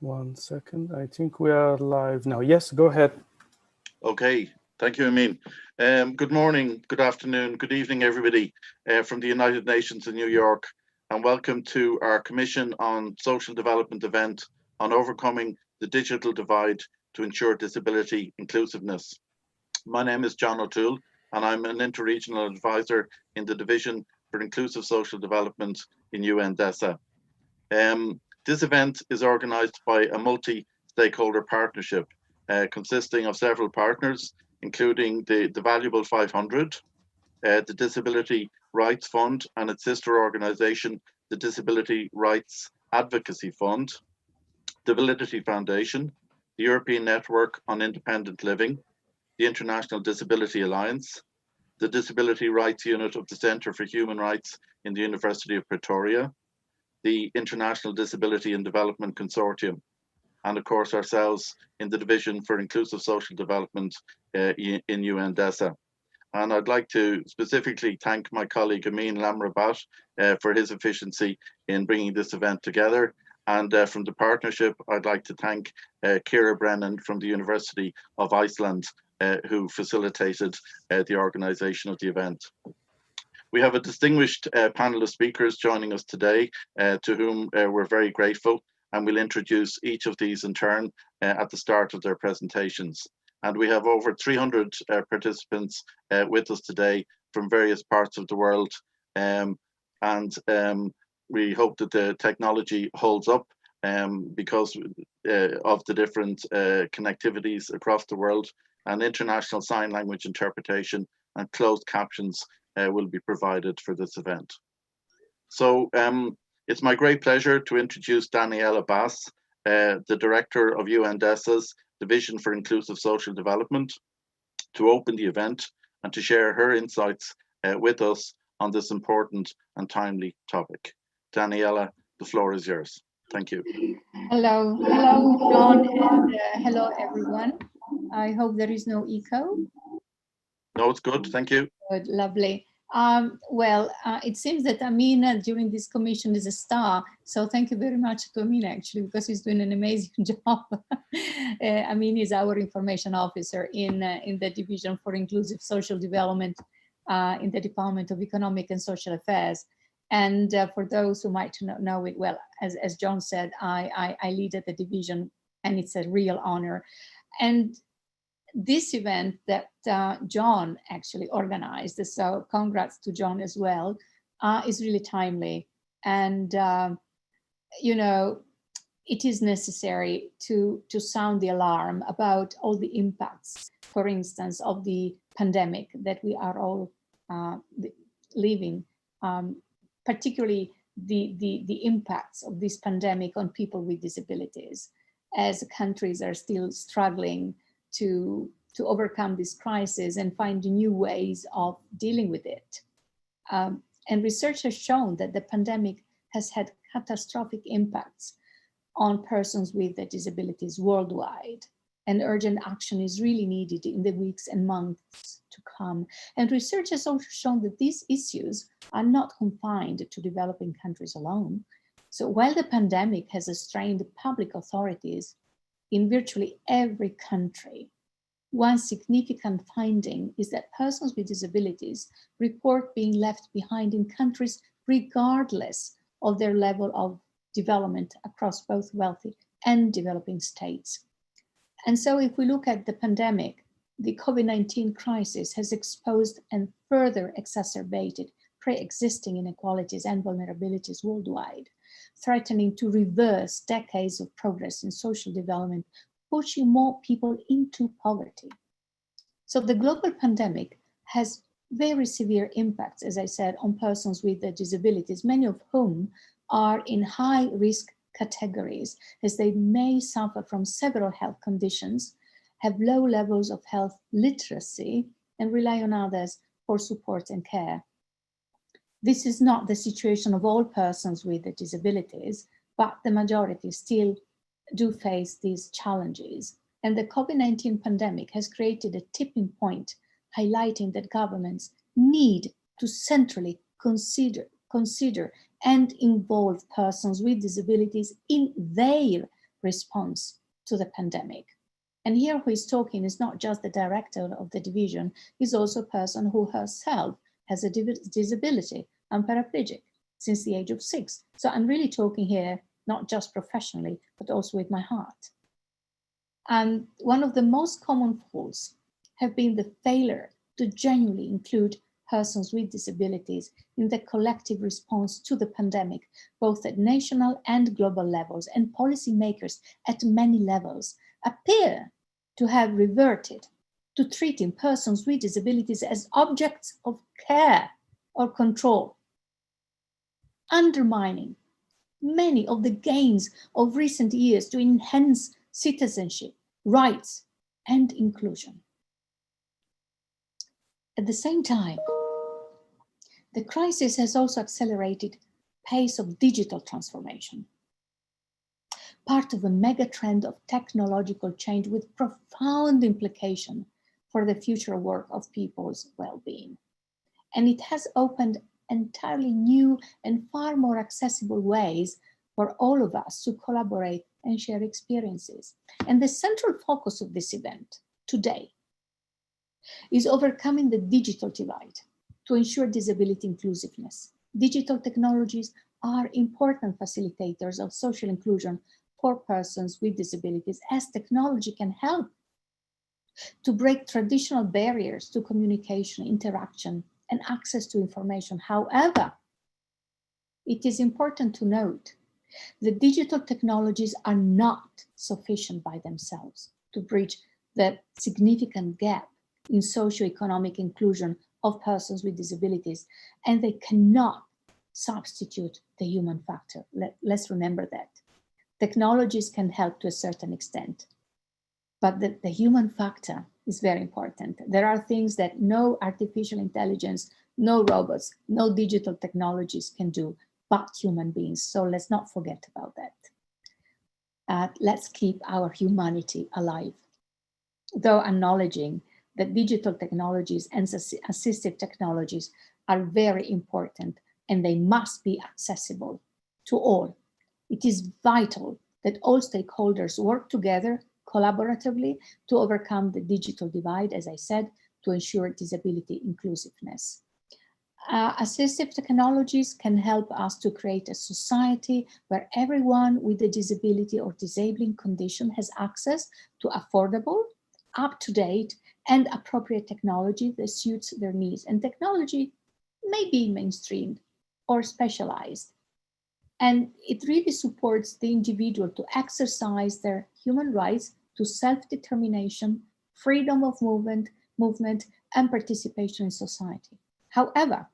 1 second. I think we are live now. Yes, go ahead. Okay, thank you, Amin. Good morning, good afternoon, good evening, everybody from the United Nations in New York, and welcome to our Commission on Social Development event on overcoming the digital divide to ensure disability inclusiveness. My name is John O'Toole, and I'm an interregional advisor in the Division for Inclusive Social Development in UNDESA. This event is organised by a multi-stakeholder partnership consisting of several partners, including the Valuable 500, the Disability Rights Fund and its sister organisation, the Disability Rights Advocacy Fund, the Validity Foundation, the European Network on Independent Living, the International Disability Alliance, the Disability Rights Unit of the Centre for Human Rights in the University of Pretoria, the International Disability and Development Consortium, and of course ourselves in the Division for Inclusive Social Development in UNDESA. And I'd like to specifically thank my colleague Amin Lamrabat for his efficiency in bringing this event together. And from the partnership, I'd like to thank Ciara Brennan from the University of Iceland, who facilitated the organisation of the event. We have a distinguished panel of speakers joining us today, to whom we're very grateful, and we'll introduce each of these in turn at the start of their presentations. And we have over 300 participants with us today from various parts of the world, and we hope that the technology holds up because of the different connectivities across the world, and international sign language interpretation and closed captions will be provided for this event. So it's my great pleasure to introduce Daniela Bass, the Director of UNDESA's Division for Inclusive Social Development, to open the event and to share her insights with us on this important and timely topic. Daniela, the floor is yours. Thank you. Hello, John, and hello, everyone. I hope there is no echo. No, it's good. Thank you. Good, lovely. It seems that Amin during this commission is a star. So thank you very much to Amin, actually, because he's doing an amazing job. Amin is our information officer in the Division for Inclusive Social Development in the Department of Economic and Social Affairs. And for those who might not know it well, as John said, I lead at the division, and it's a real honor. And this event that John actually organized, so congrats to John as well, is really timely. And, you know, it is necessary to sound the alarm about all the impacts, for instance, of the pandemic that we are all living, particularly the impacts of this pandemic on people with disabilities, as countries are still struggling to overcome this crisis and find new ways of dealing with it. And research has shown that the pandemic has had catastrophic impacts on persons with disabilities worldwide, and urgent action is really needed in the weeks and months to come. And research has also shown that these issues are not confined to developing countries alone. So while the pandemic has strained public authorities in virtually every country, one significant finding is that persons with disabilities report being left behind in countries regardless of their level of development across both wealthy and developing states. And so if we look at the pandemic, the COVID-19 crisis has exposed and further exacerbated pre-existing inequalities and vulnerabilities worldwide, threatening to reverse decades of progress in social development, pushing more people into poverty. So the global pandemic has very severe impacts, as I said, on persons with disabilities, many of whom are in high risk categories, as they may suffer from several health conditions, have low levels of health literacy, and rely on others for support and care. This is not the situation of all persons with disabilities, but the majority still do face these challenges. And the COVID-19 pandemic has created a tipping point, highlighting that governments need to centrally consider and involve persons with disabilities in their response to the pandemic. And here who is talking is not just the director of the division, he's also a person who herself has a disability. I'm paraplegic since the age of 6. So I'm really talking here, not just professionally, but also with my heart. And one of the most common faults have been the failure to genuinely include persons with disabilities in the collective response to the pandemic, both at national and global levels, and policymakers at many levels appear to have reverted to treating persons with disabilities as objects of care or control, undermining many of the gains of recent years to enhance citizenship, rights, and inclusion. At the same time, the crisis has also accelerated pace of digital transformation, part of a mega trend of technological change with profound implication for the future work of people's well-being. And it has opened entirely new and far more accessible ways for all of us to collaborate and share experiences. And the central focus of this event today is overcoming the digital divide to ensure disability inclusiveness. Digital technologies are important facilitators of social inclusion for persons with disabilities, as technology can help to break traditional barriers to communication, interaction, and access to information. However, it is important to note that digital technologies are not sufficient by themselves to bridge the significant gap in socioeconomic inclusion of persons with disabilities, and they cannot substitute the human factor. Let's remember that. Technologies can help to a certain extent, but the human factor is very important. There are things that no artificial intelligence, no robots, no digital technologies can do, but human beings. So let's not forget about that. Let's keep our humanity alive, though acknowledging that digital technologies and assistive technologies are very important and they must be accessible to all. It is vital that all stakeholders work together collaboratively to overcome the digital divide, as I said, to ensure disability inclusiveness. Assistive technologies can help us to create a society where everyone with a disability or disabling condition has access to affordable, up-to-date, and appropriate technology that suits their needs. And technology may be mainstreamed or specialized. And it really supports the individual to exercise their human rights to self-determination, freedom of movement, and participation in society. However,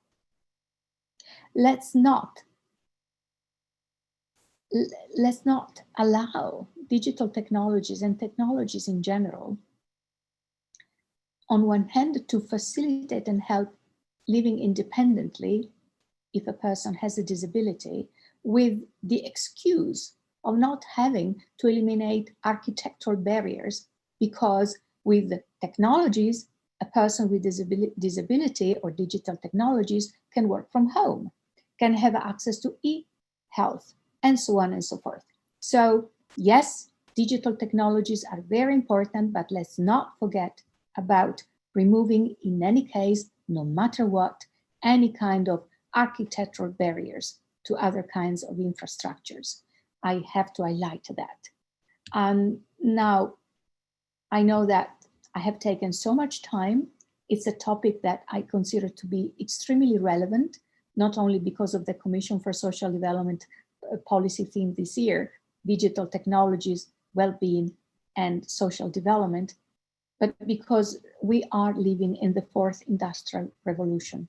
let's not allow digital technologies and technologies in general, on one hand, to facilitate and help living independently if a person has a disability, with the excuse of not having to eliminate architectural barriers, because with technologies, a person with disability or digital technologies can work from home, can have access to e-health, and so on and so forth. So yes, digital technologies are very important, but let's not forget about removing, in any case, no matter what, any kind of architectural barriers to other kinds of infrastructures. I have to highlight that. Now, I know that I have taken so much time. It's a topic that I consider to be extremely relevant, not only because of the Commission for Social Development policy theme this year, digital technologies, well-being, and social development, but because we are living in the 4th industrial revolution,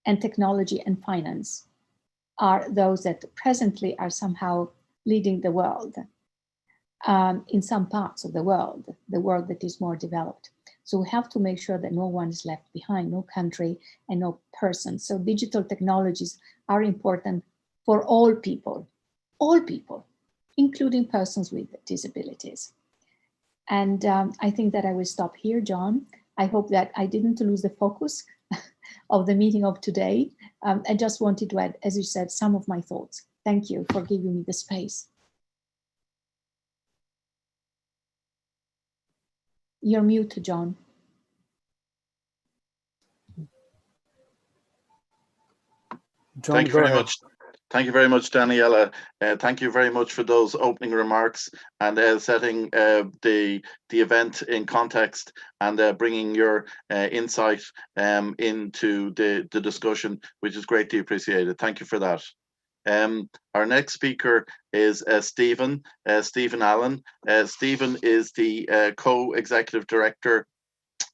and technology and finance are those that presently are somehow leading the world in some parts of the world that is more developed. So we have to make sure that no one is left behind, no country and no person. So digital technologies are important for all people, including persons with disabilities. And I think that I will stop here, John. I hope that I didn't lose the focus of the meeting of today. I just wanted to add, as you said, some of my thoughts. Thank you for giving me the space. You're mute, John. John, Thank you go very ahead. much. Thank you very much, Daniela. Thank you very much for those opening remarks and setting the event in context and bringing your insight into the discussion, which is greatly appreciated. Thank you for that. Our next speaker is Stephen Allen. Stephen is the co-executive director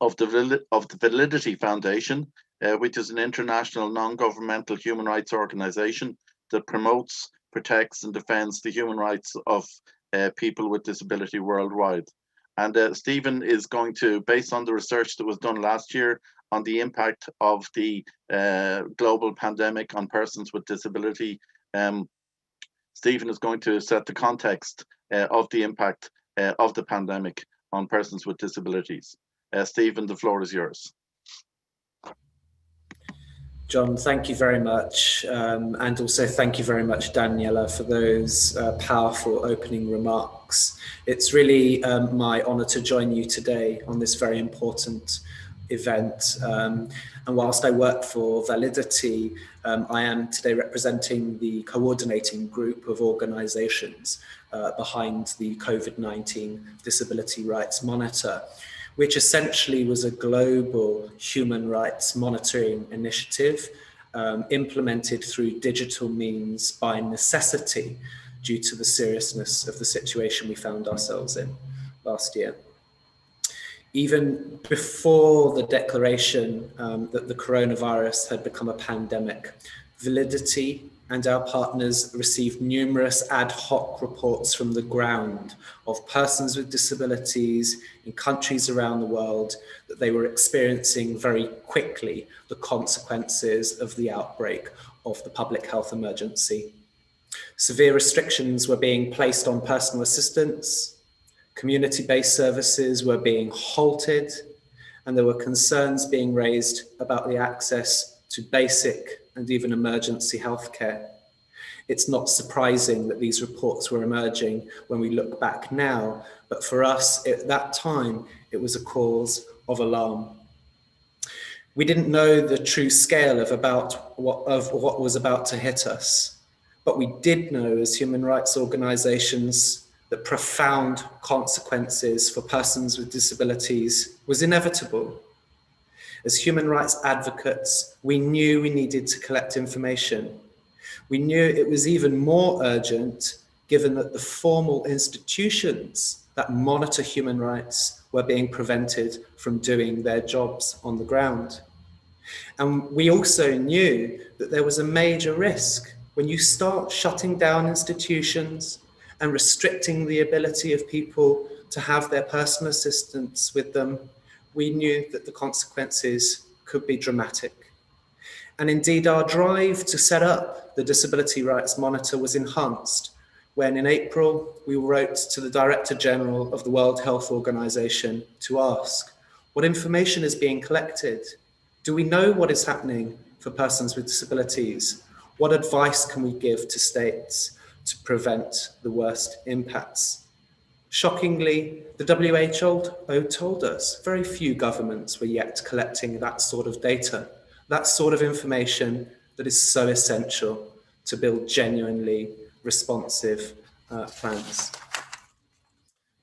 of the Validity Foundation, which is an international non-governmental human rights organization that promotes, protects and defends the human rights of people with disability worldwide. And Stephen is going to, based on the research that was done last year on the impact of the global pandemic on persons with disability, Stephen is going to set the context of the impact of the pandemic on persons with disabilities. Stephen, the floor is yours. John, thank you very much. And also thank you very much, Daniela, for those powerful opening remarks. It's really my honor to join you today on this very important event. And whilst I work for Validity, I am today representing the coordinating group of organizations behind the COVID-19 Disability Rights Monitor, which essentially was a global human rights monitoring initiative implemented through digital means by necessity due to the seriousness of the situation we found ourselves in last year. Even before the declaration that the coronavirus had become a pandemic, Validity and our partners received numerous ad hoc reports from the ground of persons with disabilities in countries around the world that they were experiencing very quickly the consequences of the outbreak of the public health emergency. Severe restrictions were being placed on personal assistance, community-based services were being halted, and there were concerns being raised about the access to basic and even emergency healthcare. It's not surprising that these reports were emerging when we look back now, but for us at that time, it was a cause of alarm. We didn't know the true scale of what was about to hit us, but we did know as human rights organizations that profound consequences for persons with disabilities was inevitable. As human rights advocates, we knew we needed to collect information. We knew it was even more urgent given that the formal institutions that monitor human rights were being prevented from doing their jobs on the ground. And we also knew that there was a major risk when you start shutting down institutions and restricting the ability of people to have their personal assistants with them. We knew that the consequences could be dramatic. And indeed, our drive to set up the Disability Rights Monitor was enhanced when in April, we wrote to the Director General of the World Health Organization to ask, what information is being collected? Do we know what is happening for persons with disabilities? What advice can we give to states to prevent the worst impacts? Shockingly, the WHO told us very few governments were yet collecting that sort of data, that sort of information that is so essential to build genuinely responsive plans.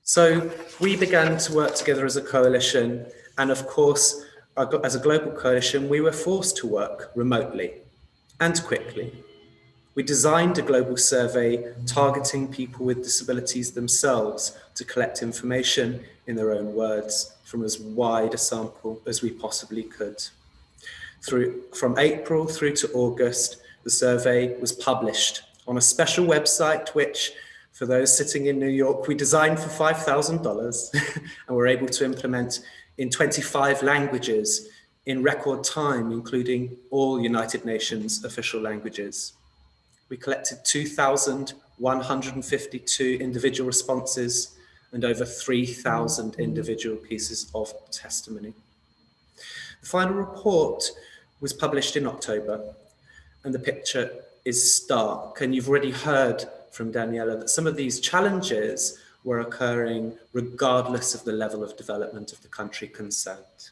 So we began to work together as a coalition, and of course, as a global coalition, we were forced to work remotely and quickly. We designed a global survey targeting people with disabilities themselves to collect information in their own words from as wide a sample as we possibly could. From April through to August, the survey was published on a special website, which for those sitting in New York, we designed for $5,000 and were able to implement in 25 languages in record time, including all United Nations official languages. We collected 2,152 individual responses and over 3,000 individual pieces of testimony. The final report was published in October, and the picture is stark. And you've already heard from Daniela that some of these challenges were occurring regardless of the level of development of the country concerned.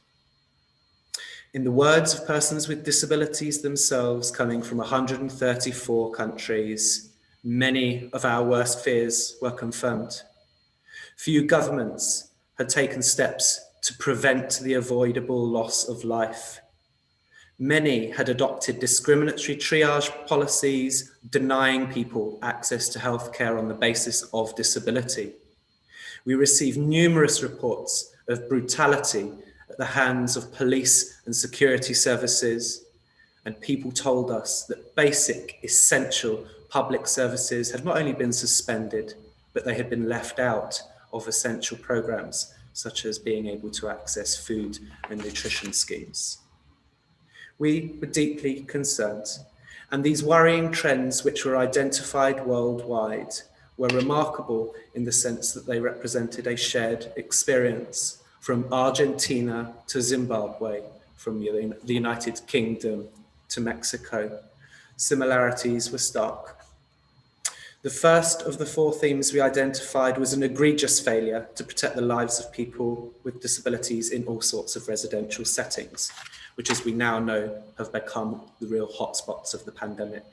In the words of persons with disabilities themselves, coming from 134 countries, many of our worst fears were confirmed. Few governments had taken steps to prevent the avoidable loss of life. Many had adopted discriminatory triage policies, denying people access to healthcare on the basis of disability. We received numerous reports of brutality at the hands of police and security services, and people told us that basic, essential public services had not only been suspended, but they had been left out of essential programs, such as being able to access food and nutrition schemes. We were deeply concerned, and these worrying trends, which were identified worldwide, were remarkable in the sense that they represented a shared experience from Argentina to Zimbabwe, from the United Kingdom to Mexico. Similarities were stark. The first of the four themes we identified was an egregious failure to protect the lives of people with disabilities in all sorts of residential settings, which, as we now know, have become the real hotspots of the pandemic.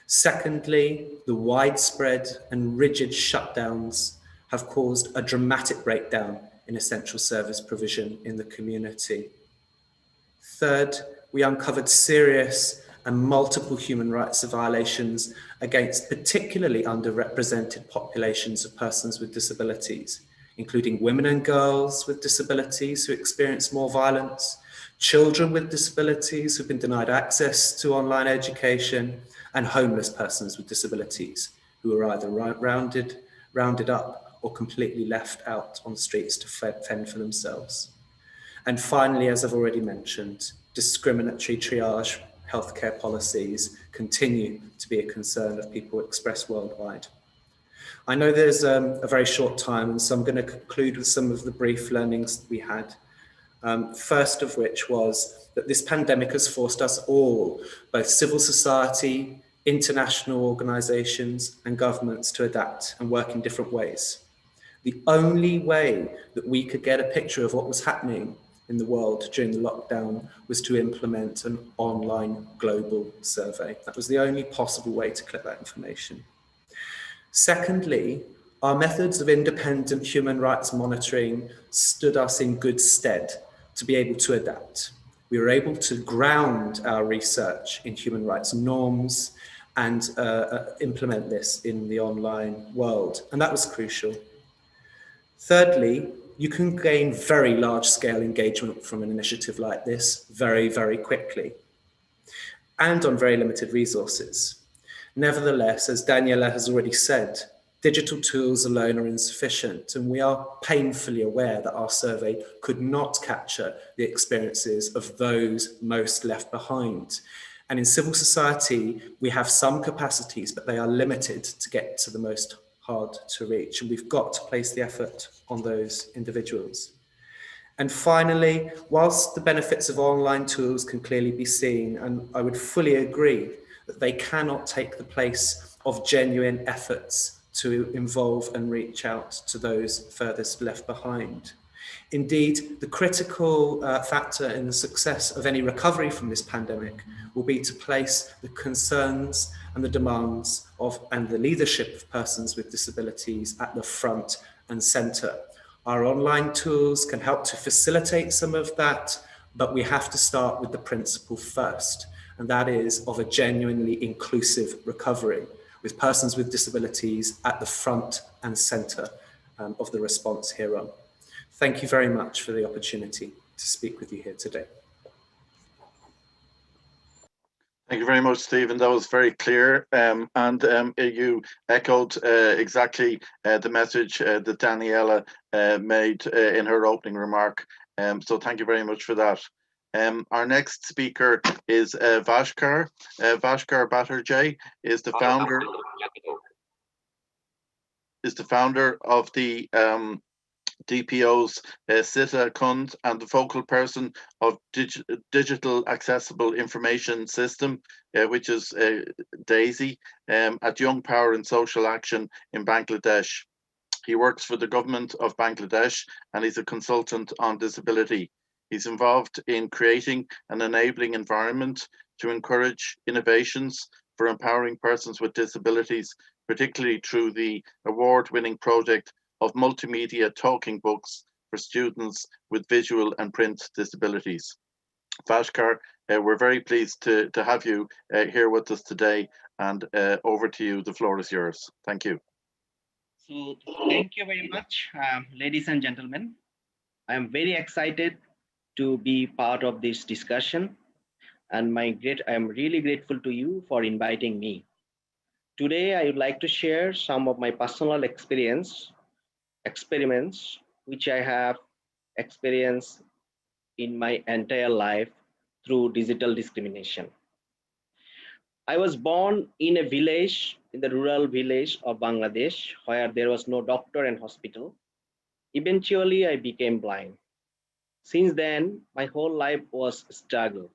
Secondly, the widespread and rigid shutdowns have caused a dramatic breakdown in essential service provision in the community. Third, we uncovered serious and multiple human rights violations against particularly underrepresented populations of persons with disabilities, including women and girls with disabilities who experience more violence, children with disabilities who've been denied access to online education, and homeless persons with disabilities who are either rounded up or completely left out on the streets to fend for themselves. And finally, as I've already mentioned, discriminatory triage healthcare policies continue to be a concern of people expressed worldwide. I know there's a very short time, and so I'm going to conclude with some of the brief learnings that we had. First of which was that this pandemic has forced us all, both civil society, international organisations and governments, to adapt and work in different ways. The only way that we could get a picture of what was happening in the world during the lockdown was to implement an online global survey. That was the only possible way to collect that information. Secondly, our methods of independent human rights monitoring stood us in good stead to be able to adapt. We were able to ground our research in human rights norms and implement this in the online world, and that was crucial. Thirdly, you can gain very large-scale engagement from an initiative like this very, very quickly, and on very limited resources. Nevertheless, as Daniela has already said, digital tools alone are insufficient, and we are painfully aware that our survey could not capture the experiences of those most left behind. And in civil society, we have some capacities, but they are limited to get to the most hard to reach, and we've got to place the effort on those individuals. And finally, whilst the benefits of online tools can clearly be seen, and I would fully agree that they cannot take the place of genuine efforts to involve and reach out to those furthest left behind. Indeed, the critical factor in the success of any recovery from this pandemic will be to place the concerns and the demands of and the leadership of persons with disabilities at the front and centre. Our online tools can help to facilitate some of that, but we have to start with the principle first, and that is of a genuinely inclusive recovery, with persons with disabilities at the front and centre of the response hereon. Thank you very much for the opportunity to speak with you here today. Thank you very much, Stephen. That was very clear, and you echoed exactly the message that Daniela made in her opening remark. So thank you very much for that. Our next speaker is Bhaskar. Bhaskar Batterjee is the founder of the DPO's CSocD59 and the focal person of Digital Accessible Information System, which is DAISY, at Young Power and Social Action in Bangladesh. He works for the government of Bangladesh and he's a consultant on disability. He's involved in creating an enabling environment to encourage innovations for empowering persons with disabilities, particularly through the award-winning project of multimedia talking books for students with visual and print disabilities. Bhaskar, we're very pleased to have you here with us today, and over to you. The floor is yours. Thank you. So thank you very much, ladies and gentlemen. I am very excited to be part of this discussion, and I am really grateful to you for inviting me. Today, I would like to share some of my personal experiments, which I have experienced in my entire life through digital discrimination. I was born in a village, in the rural village of Bangladesh, where there was no doctor and hospital. Eventually, I became blind. Since then, my whole life was a struggle.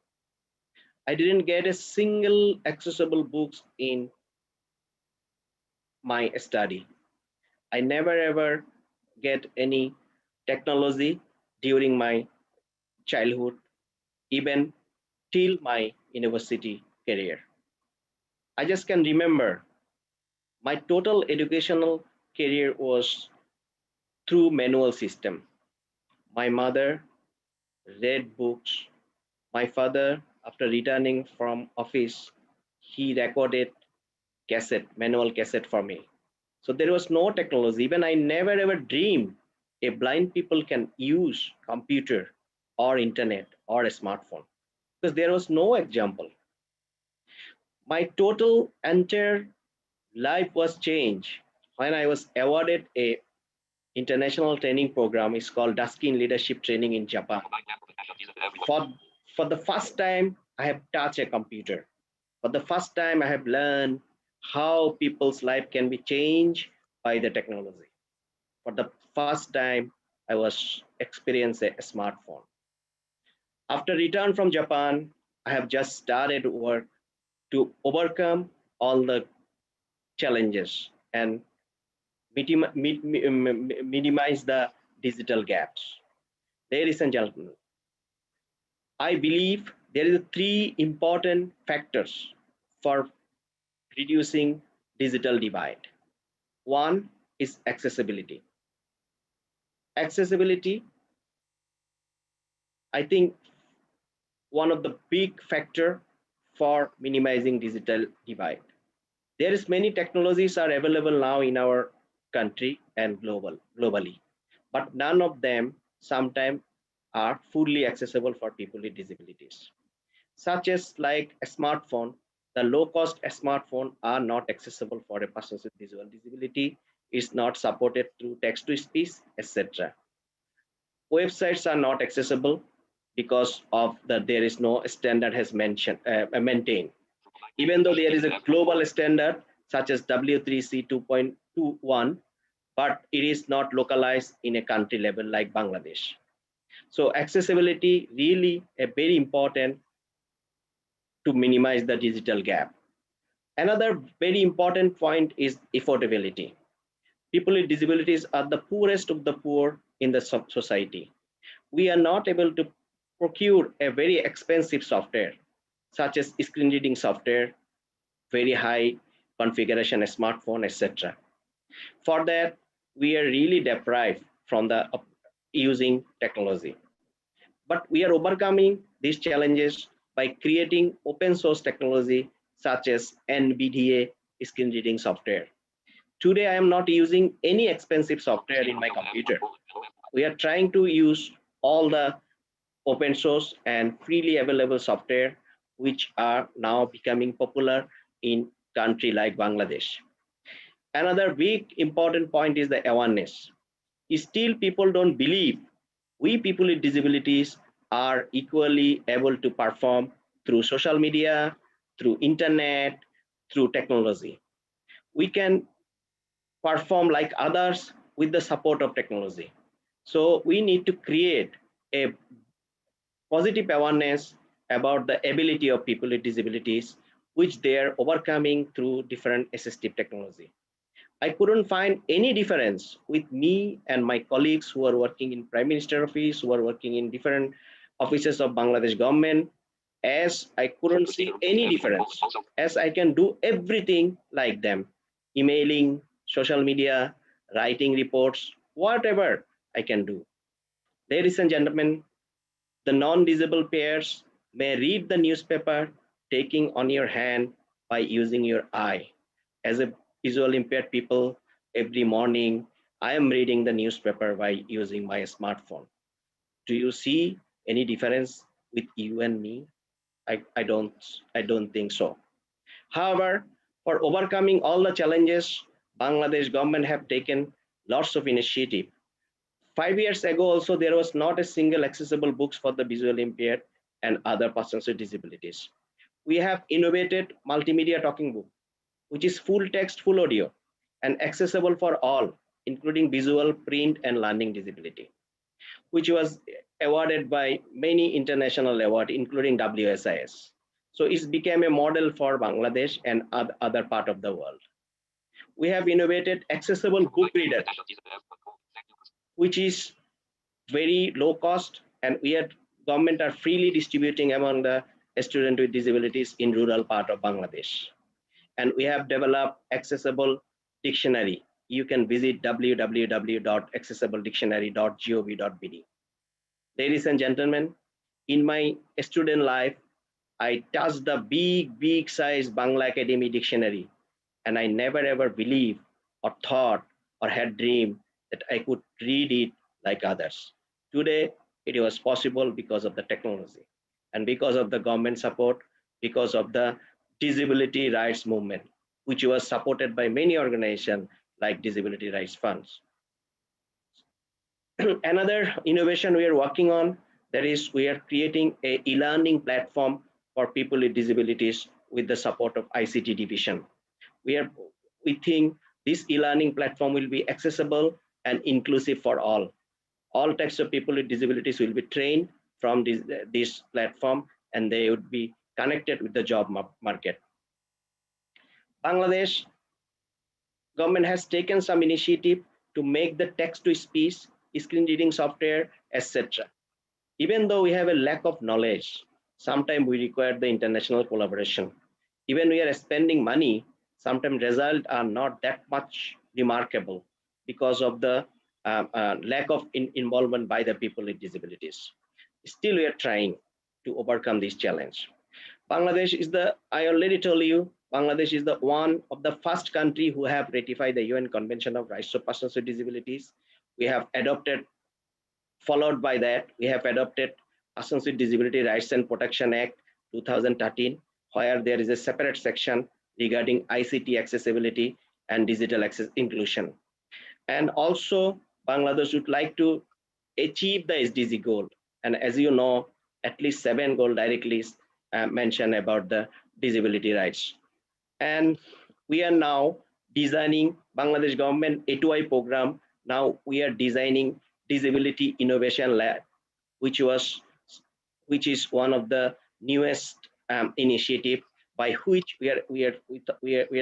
I didn't get a single accessible books in my study. I never ever get any technology during my childhood, even till my university career. I just can remember my total educational career was through manual system. My mother read books. My father, after returning from office, he recorded manual cassette for me. So there was no technology. Even I never ever dreamed a blind people can use computer or internet or a smartphone, because there was no example. My total entire life was changed when I was awarded a international training program. It's called Daskin Leadership Training in Japan. For the first time, I have touched a computer. For the first time, I have learned how people's life can be changed by the technology. For the first time, I was experiencing a smartphone. After return from Japan, I have just started work to overcome all the challenges and minimize the digital gaps. Ladies and gentlemen, I believe there is 3 important factors for reducing digital divide. One is accessibility. Accessibility, I think, one of the big factor for minimizing digital divide. There is many technologies are available now in our country and globally, but none of them sometimes are fully accessible for people with disabilities. Such as like a smartphone, the low-cost smartphone are not accessible for a person with visual disability. It's not supported through text-to-speech, etc. Websites are not accessible because of that there is no standard has maintained. Even though there is a global standard such as W3C 2.21, but it is not localized in a country level like Bangladesh. So accessibility really a very important to minimize the digital gap. Another very important point is affordability. People with disabilities are the poorest of the poor in the society. We are not able to procure a very expensive software, such as screen reading software, very high configuration smartphone, etc. For that, we are really deprived from the using technology. But we are overcoming these challenges by creating open source technology such as NVDA screen reading software. Today, I am not using any expensive software in my computer. We are trying to use all the open source and freely available software, which are now becoming popular in country like Bangladesh. Another big important point is the awareness. Still, people don't believe we people with disabilities are equally able to perform through social media, through internet, through technology. We can perform like others with the support of technology. So we need to create a positive awareness about the ability of people with disabilities, which they are overcoming through different assistive technology. I couldn't find any difference with me and my colleagues who are working in Prime Minister office, who are working in different offices of Bangladesh government, as I couldn't see any difference, as I can do everything like them, emailing, social media, writing reports, whatever I can do. Ladies and gentlemen, the non-disabled pairs may read the newspaper taking on your hand by using your eye. As a visual impaired people, every morning I am reading the newspaper by using my smartphone. Do you see any difference with you and me? I don't think so. However, for overcoming all the challenges, Bangladesh government have taken lots of initiative. 5 years ago also, there was not a single accessible books for the visually impaired and other persons with disabilities. We have innovated multimedia talking book, which is full text, full audio, and accessible for all, including visual, print, and learning disability, which was awarded by many international awards, including WSIS. So it became a model for Bangladesh and other part of the world. We have innovated accessible book reader, which is very low cost, and we at government are freely distributing among the students with disabilities in rural part of Bangladesh. And we have developed accessible dictionary. You can visit www.accessibledictionary.gov.bd. Ladies and gentlemen, in my student life, I touched the big size Bangla Academy dictionary, and I never ever believed or thought or had dreamed that I could read it like others. Today, it was possible because of the technology and because of the government support, because of the disability rights movement, which was supported by many organizations like Disability Rights Funds. Another innovation we are working on, that is, we are creating a e-learning platform for people with disabilities with the support of ICT division. We think this e-learning platform will be accessible and inclusive for all. All types of people with disabilities will be trained from this platform, and they would be connected with the job market. Bangladesh government has taken some initiative to make the text-to-speech, screen reading software, etc. Even though we have a lack of knowledge, sometimes we require the international collaboration. Even we are spending money, sometimes results are not that much remarkable because of the lack of involvement by the people with disabilities. Still, we are trying to overcome this challenge. Bangladesh is I already told you, Bangladesh is the one of the first country who have ratified the UN Convention of Rights of Persons with Disabilities. We have adopted, followed by that, we have adopted Persons with Disability Rights and Protection Act 2013, where there is a separate section regarding ICT accessibility and digital access inclusion. And also, Bangladesh would like to achieve the SDG goal. And as you know, at least 7 goals directly mention about the disability rights. And we are now designing Bangladesh government A2I program. Now we are designing Disability Innovation Lab, which is one of the newest initiative by which we are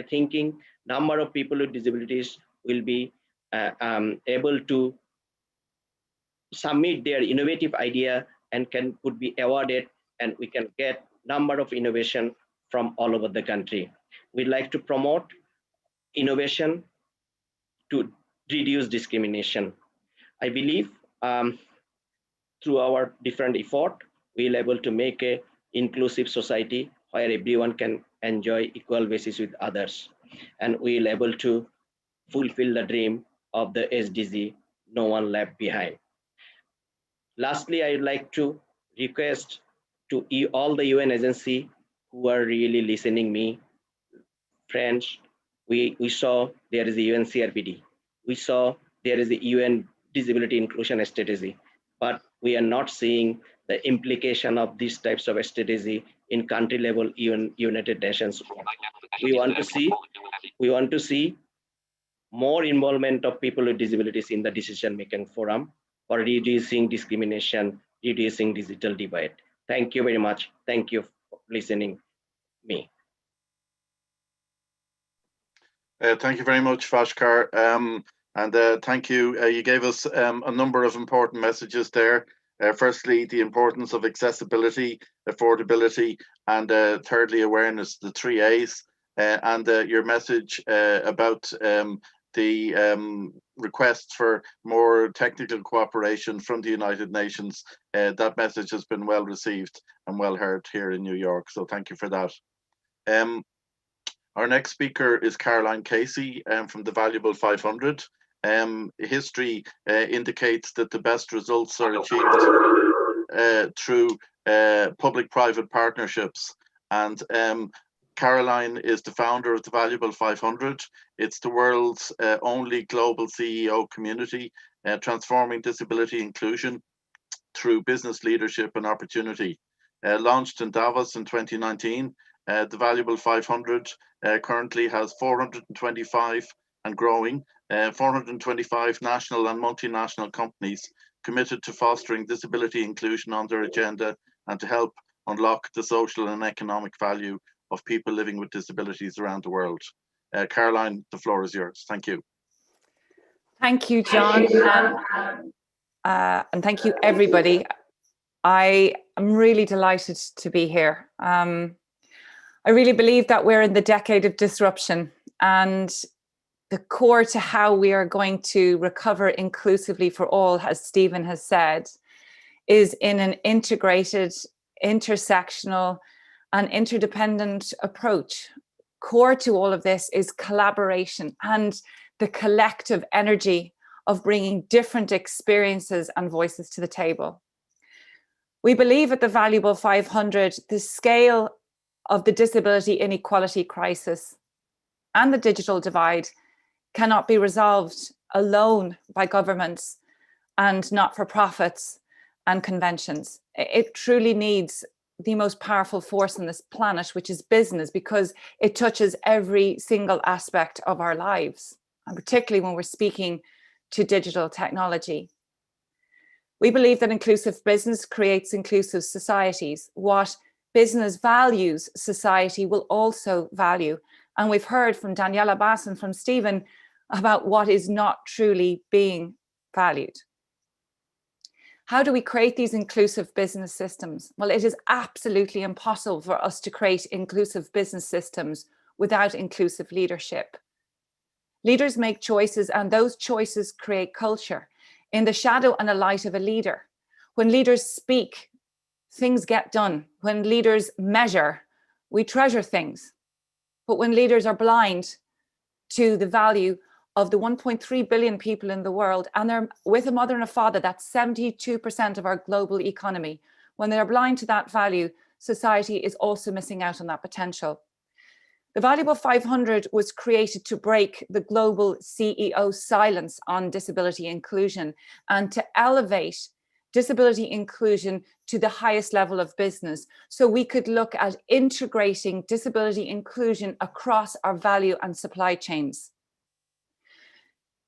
thinking number of people with disabilities will be able to submit their innovative idea and could be awarded, and we can get number of innovation from all over the country. We'd like to promote innovation to reduce discrimination. I believe through our different effort, we'll able to make a inclusive society where everyone can enjoy equal basis with others, and we'll able to fulfill the dream of the SDG, no one left behind. Lastly, I would like to request to all the UN agency who are really listening me, friends, we saw there is a UN CRPD, we saw there is a UN disability inclusion strategy, but we are not seeing the implication of these types of strategy in country level United Nations. We want to see more involvement of people with disabilities in the decision-making forum for reducing discrimination, reducing digital divide. Thank you very much. Thank you for listening me. Thank you very much, Fashkar. And thank you. You gave us a number of important messages there. Firstly, the importance of accessibility, affordability, and thirdly, awareness, the 3 A's. And your message about the request for more technical cooperation from the United Nations, that message has been well received and well heard here in New York. So thank you for that. Our next speaker is Caroline Casey from the Valuable 500. History indicates that the best results are achieved through public-private partnerships. And Caroline is the founder of the Valuable 500. It's the world's only global CEO community transforming disability inclusion through business leadership and opportunity. Launched in Davos in 2019, the Valuable 500 currently has 425 and growing, 425 national and multinational companies committed to fostering disability inclusion on their agenda and to help unlock the social and economic value of people living with disabilities around the world. Caroline, the floor is yours. Thank you. Thank you, John. And thank you, everybody. I am really delighted to be here. I really believe that we're in the decade of disruption, and the core to how we are going to recover inclusively for all, as Stephen has said, is in an integrated, intersectional, and interdependent approach. Core to all of this is collaboration and the collective energy of bringing different experiences and voices to the table. We believe at the Valuable 500, the scale of the disability inequality crisis and the digital divide cannot be resolved alone by governments and not-for-profits and conventions. It truly needs the most powerful force on this planet, which is business, because it touches every single aspect of our lives, and particularly when we're speaking to digital technology. We believe that inclusive business creates inclusive societies. What business values, society will also value. And we've heard from Daniela Bass and from Stephen about what is not truly being valued. How do we create these inclusive business systems? Well, it is absolutely impossible for us to create inclusive business systems without inclusive leadership. Leaders make choices, and those choices create culture. In the shadow and the light of a leader, when leaders speak, things get done. When leaders measure, we treasure things. But when leaders are blind to the value of the 1.3 billion people in the world, and they're with a mother and a father, that's 72% of our global economy. When they're blind to that value, society is also missing out on that potential. The Valuable 500 was created to break the global CEO silence on disability inclusion and to elevate disability inclusion to the highest level of business, so we could look at integrating disability inclusion across our value and supply chains.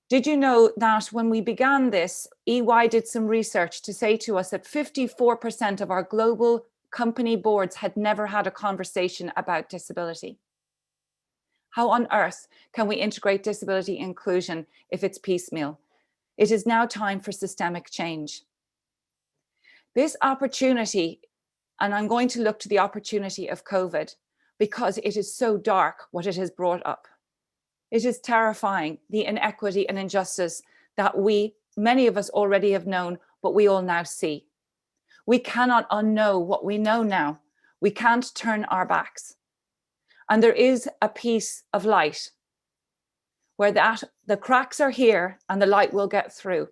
Did you know that when we began this, EY did some research to say to us that 54% of our global company boards had never had a conversation about disability? How on earth can we integrate disability inclusion if it's piecemeal? It is now time for systemic change. This opportunity, and I'm going to look to the opportunity of COVID, because it is so dark what it has brought up. It is terrifying, the inequity and injustice that many of us already have known, but we all now see. We cannot unknow what we know now. We can't turn our backs. And there is a piece of light where the cracks are here and the light will get through.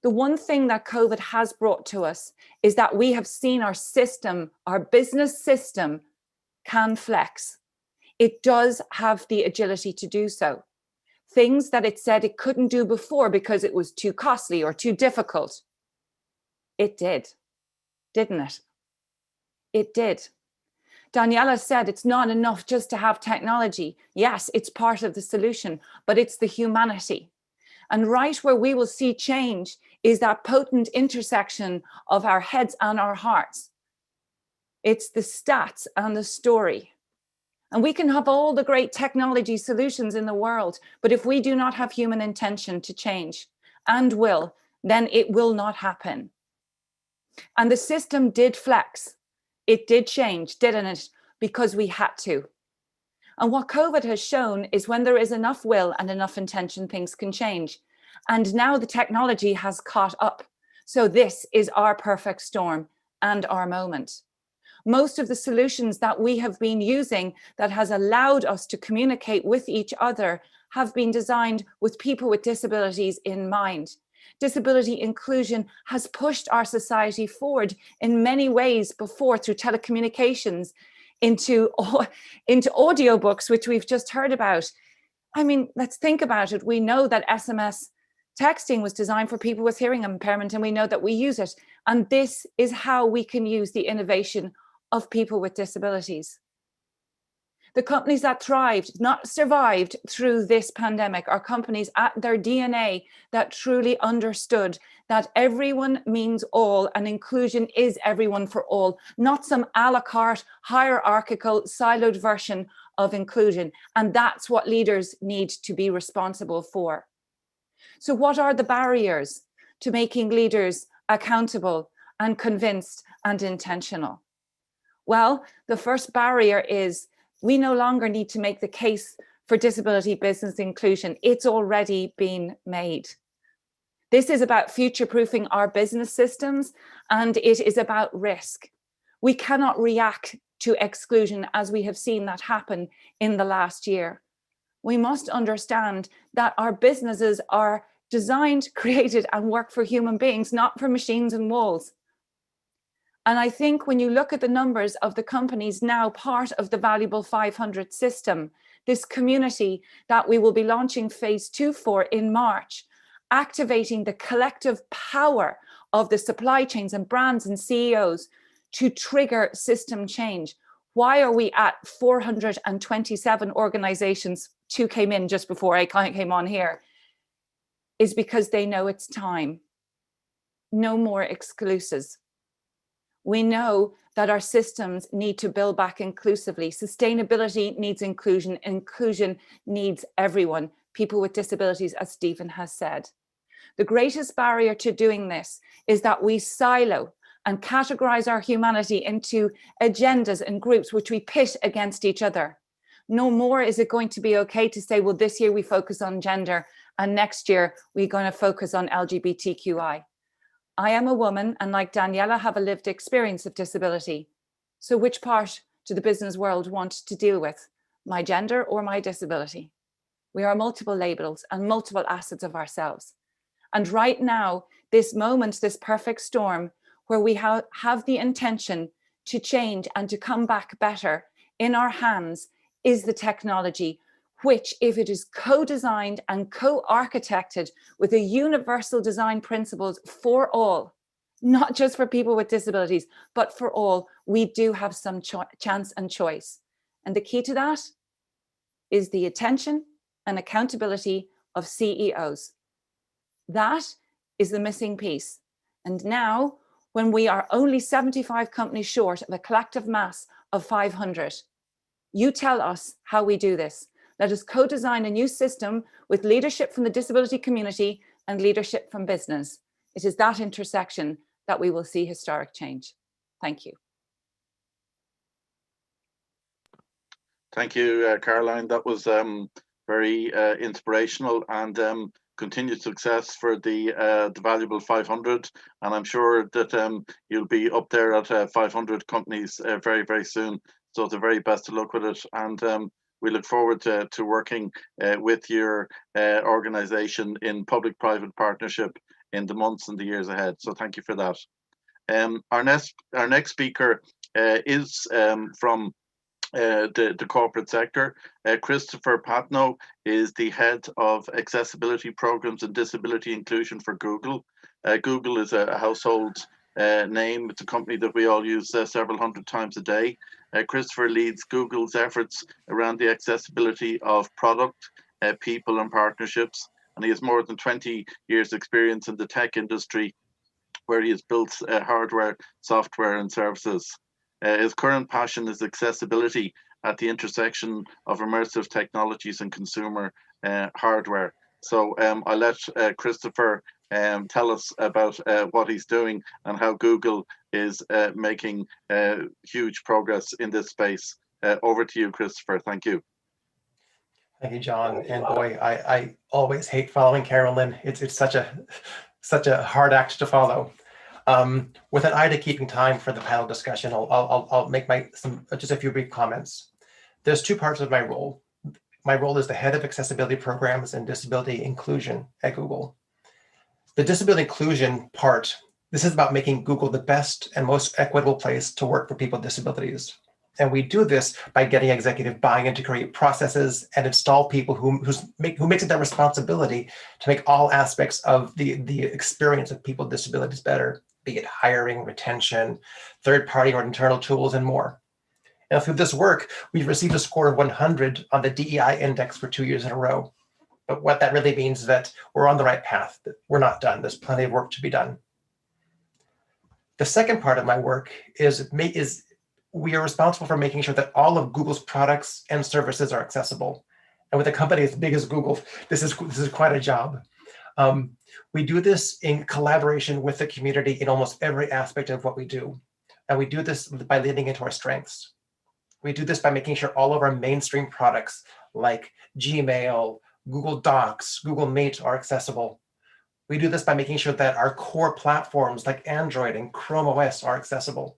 The one thing that COVID has brought to us is that we have seen our system, our business system, can flex. It does have the agility to do so. Things that it said it couldn't do before because it was too costly or too difficult. It did, didn't it? It did. Daniela said it's not enough just to have technology. Yes, it's part of the solution, but it's the humanity. And right where we will see change is that potent intersection of our heads and our hearts. It's the stats and the story. And we can have all the great technology solutions in the world, but if we do not have human intention to change and will, then it will not happen. And the system did flex. It did change, didn't it? Because we had to. And what COVID has shown is when there is enough will and enough intention, things can change. And now the technology has caught up. So this is our perfect storm and our moment. Most of the solutions that we have been using that has allowed us to communicate with each other have been designed with people with disabilities in mind. Disability inclusion has pushed our society forward in many ways before, through telecommunications, into audiobooks, which we've just heard about. I mean, let's think about it. We know that SMS texting was designed for people with hearing impairment, and we know that we use it. And this is how we can use the innovation of people with disabilities. The companies that thrived, not survived through this pandemic, are companies at their DNA that truly understood that everyone means all and inclusion is everyone for all, not some a la carte, hierarchical, siloed version of inclusion. And that's what leaders need to be responsible for. So what are the barriers to making leaders accountable and convinced and intentional? Well, the first barrier is we no longer need to make the case for disability business inclusion. It's already been made. This is about future-proofing our business systems, and it is about risk. We cannot react to exclusion as we have seen that happen in the last year. We must understand that our businesses are designed, created, and work for human beings, not for machines and walls. And I think when you look at the numbers of the companies now part of the Valuable 500 system, this community that we will be launching phase 2 for in March, activating the collective power of the supply chains and brands and CEOs to trigger system change. Why are we at 427 organizations? 2 came in just before I came on here. Is because they know it's time. No more exclusives. We know that our systems need to build back inclusively. Sustainability needs inclusion. Inclusion needs everyone, people with disabilities, as Stephen has said. The greatest barrier to doing this is that we silo and categorize our humanity into agendas and groups which we pit against each other. No more is it going to be okay to say, well, this year we focus on gender and next year we're going to focus on LGBTQI. I am a woman, and like Daniela, have a lived experience of disability. So which part do the business world want to deal with? My gender or my disability? We are multiple labels and multiple assets of ourselves. And right now, this moment, this perfect storm, where we have the intention to change and to come back better in our hands, is the technology, which, if it is co-designed and co-architected with a universal design principles for all, not just for people with disabilities, but for all, we do have some chance and choice. And the key to that is the attention and accountability of CEOs. That is the missing piece. And now, when we are only 75 companies short of a collective mass of 500, you tell us how we do this. Let us co-design a new system with leadership from the disability community and leadership from business. It is that intersection that we will see historic change. Thank you. Thank you, Caroline. That was very inspirational, and continued success for the Valuable 500. And I'm sure that you'll be up there at 500 companies very, very soon. So the very best of luck with it. And we look forward to working with your organization in public-private partnership in the months and the years ahead. So thank you for that. Our next speaker is from the corporate sector. Christopher Patno is the head of accessibility programs and disability inclusion for Google. Google is a household name. It's a company that we all use several hundred times a day. Christopher leads Google's efforts around the accessibility of product, people and partnerships, and he has more than 20 years experience in the tech industry, where he has built hardware, software and services. His current passion is accessibility at the intersection of immersive technologies and consumer hardware. So I'll let Christopher tell us about what he's doing and how Google is making huge progress in this space. Over to you, Christopher. Thank you. Thank you, John. And boy, I always hate following Carolyn. It's such a hard act to follow. With an eye to keeping time for the panel discussion, I'll make just a few brief comments. There's two parts of my role. My role is the head of accessibility programs and disability inclusion at Google. The disability inclusion part, this is about making Google the best and most equitable place to work for people with disabilities. And we do this by getting executive buy-in to create processes and install people who makes it their responsibility to make all aspects of the experience of people with disabilities better, be it hiring, retention, third-party or internal tools, and more. Now, through this work, we've received a score of 100 on the DEI index for 2 years in a row. But what that really means is that we're on the right path, that we're not done. There's plenty of work to be done. The second part of my work is we are responsible for making sure that all of Google's products and services are accessible. And with a company as big as Google, this is quite a job. We do this in collaboration with the community in almost every aspect of what we do. And we do this by leaning into our strengths. We do this by making sure all of our mainstream products like Gmail, Google Docs, Google Meet are accessible. We do this by making sure that our core platforms like Android and Chrome OS are accessible.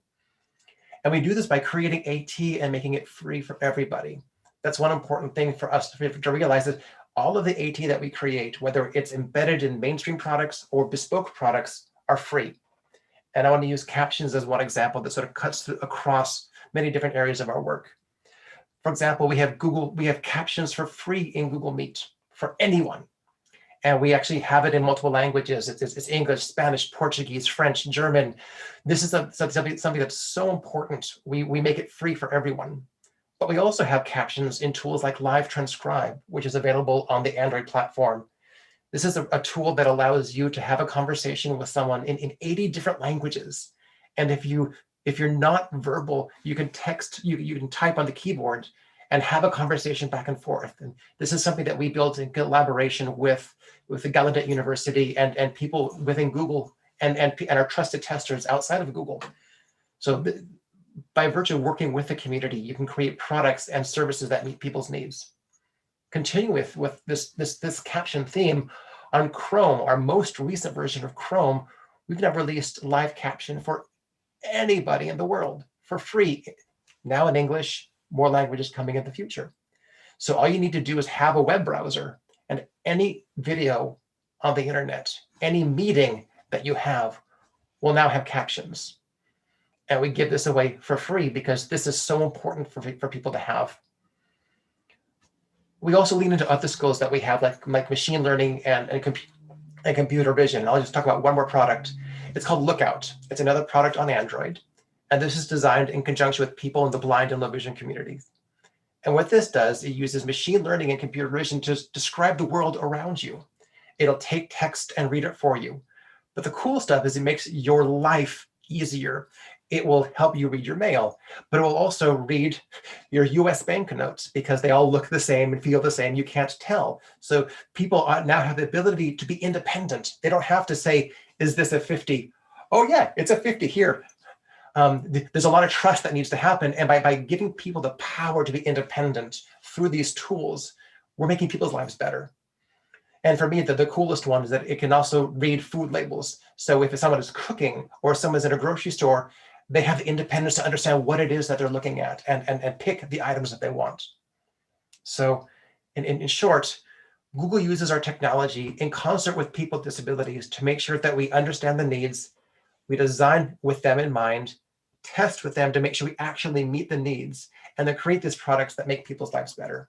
And we do this by creating AT and making it free for everybody. That's one important thing for us to realize, that all of the AT that we create, whether it's embedded in mainstream products or bespoke products, are free. And I want to use captions as one example that sort of cuts across many different areas of our work. For example, we have captions for free in Google Meet for anyone. And we actually have it in multiple languages. It's English, Spanish, Portuguese, French, German. This is something that's so important. We make it free for everyone. But we also have captions in tools like Live Transcribe, which is available on the Android platform. This is a tool that allows you to have a conversation with someone in 80 different languages. And if you're not verbal, you can text, you can type on the keyboard and have a conversation back and forth. And this is something that we built in collaboration with the Gallaudet University and people within Google and our trusted testers outside of Google. So by virtue of working with the community, you can create products and services that meet people's needs. Continue with this caption theme on Chrome, our most recent version of Chrome, we've now released live caption for anybody in the world for free, now in English, more languages coming in the future. So all you need to do is have a web browser, and any video on the internet, any meeting that you have will now have captions. And we give this away for free because this is so important for people to have. We also lean into other skills that we have, like machine learning and computer vision. I'll just talk about one more product. It's called Lookout. It's another product on Android. And this is designed in conjunction with people in the blind and low vision communities. And what this does, it uses machine learning and computer vision to describe the world around you. It'll take text and read it for you. But the cool stuff is it makes your life easier. It will help you read your mail, but it will also read your US banknotes because they all look the same and feel the same. You can't tell. So people now have the ability to be independent. They don't have to say, is this a 50? Oh yeah, it's a 50 here. There's a lot of trust that needs to happen. And by giving people the power to be independent through these tools, we're making people's lives better. And for me, the coolest one is that it can also read food labels. So if someone is cooking or someone's in a grocery store, they have the independence to understand what it is that they're looking at and pick the items that they want. So in short, Google uses our technology in concert with people with disabilities to make sure that we understand the needs, we design with them in mind, test with them to make sure we actually meet the needs, and then create these products that make people's lives better.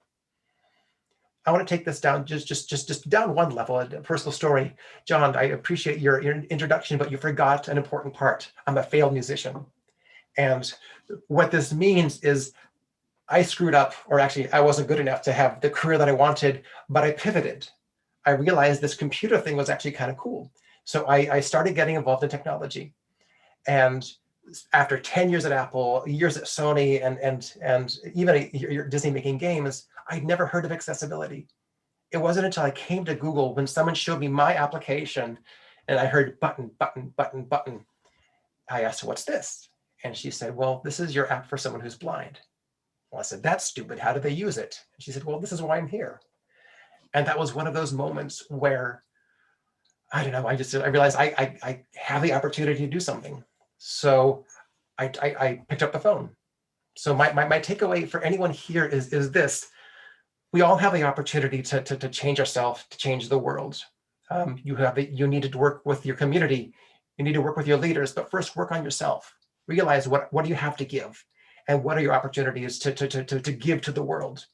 I want to take this down just down one level, a personal story. John, I appreciate your introduction, but you forgot an important part. I'm a failed musician. And what this means is I screwed up, or actually I wasn't good enough to have the career that I wanted, but I pivoted. I realized this computer thing was actually kind of cool. So I started getting involved in technology. And after 10 years at Apple, years at Sony, and even your Disney making games, I'd never heard of accessibility. It wasn't until I came to Google when someone showed me my application and I heard button, button, button, button. I asked her, what's this? And she said, well, this is your app for someone who's blind. Well, I said, that's stupid. How do they use it? And she said, well, this is why I'm here. And that was one of those moments where, I don't know, I realized I have the opportunity to do something. So I picked up the phone. So my takeaway for anyone here is this: we all have the opportunity to change ourselves, to change the world. You need to work with your community. You need to work with your leaders, but first work on yourself. Realize what do you have to give, and what are your opportunities to give to the world.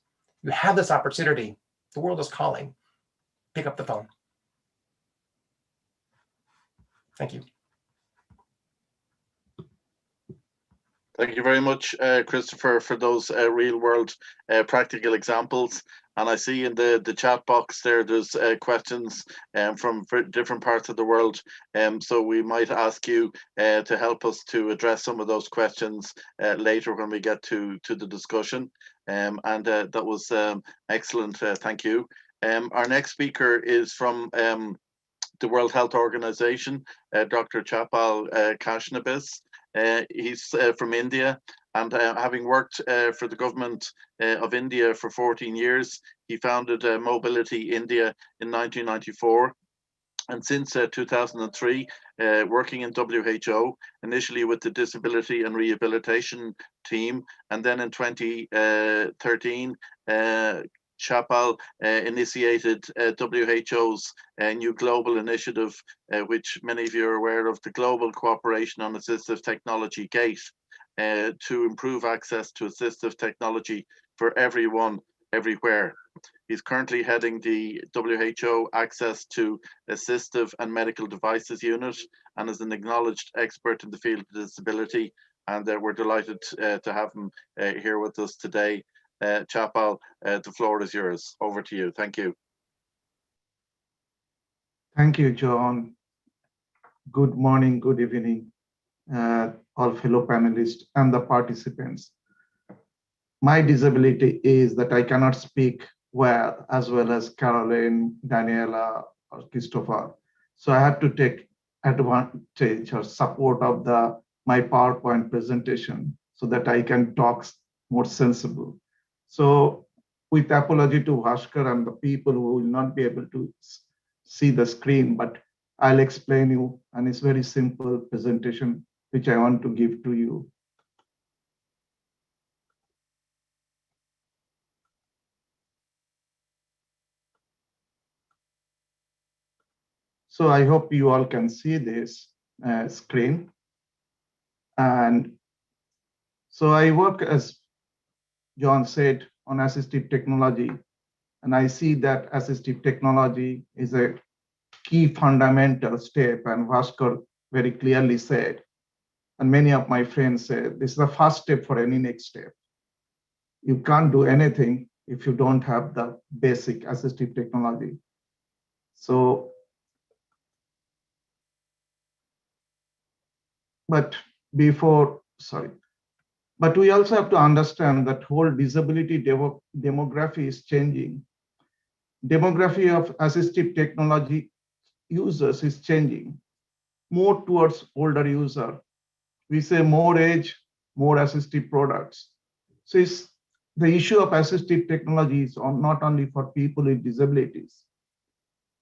You have this opportunity. The world is calling. Pick up the phone. Thank you. Thank you very much, Christopher, for those real-world practical examples. And I see in the chat box there's questions from different parts of the world. So we might ask you to help us to address some of those questions later when we get to the discussion. And that was excellent. Thank you. Our next speaker is from the World Health Organization, Dr. Chapal Kashnabis. He's from India, and having worked for the government of India for 14 years, he founded Mobility India in 1994. And since 2003, working in WHO, initially with the Disability and Rehabilitation team, and then in 2013, Chapal initiated WHO's new global initiative, which many of you are aware of, the Global Cooperation on Assistive Technology GATE, to improve access to assistive technology for everyone, everywhere. He's currently heading the WHO Access to Assistive and Medical Devices Unit and is an acknowledged expert in the field of disability. And we're delighted to have him here with us today. Chapal, the floor is yours. Over to you. Thank you. Thank you, John. Good morning, good evening, all fellow panelists and the participants. My disability is that I cannot speak well as Caroline, Daniela, or Christopher. So I have to take advantage or support of my PowerPoint presentation so that I can talk more sensible. So with apology to Bhaskar and the people who will not be able to see the screen, but I'll explain you, and it's very simple presentation which I want to give to you. So I hope you all can see this screen. And so I work, as John said, on assistive technology. And I see that assistive technology is a key fundamental step, and Bhaskar very clearly said, and many of my friends said, this is the first step for any next step. You can't do anything if you don't have the basic assistive technology. So, but we also have to understand that whole disability demography is changing. Demography of assistive technology users is changing more towards older user. We say more age, more assistive products. So the issue of assistive technology is not only for people with disabilities.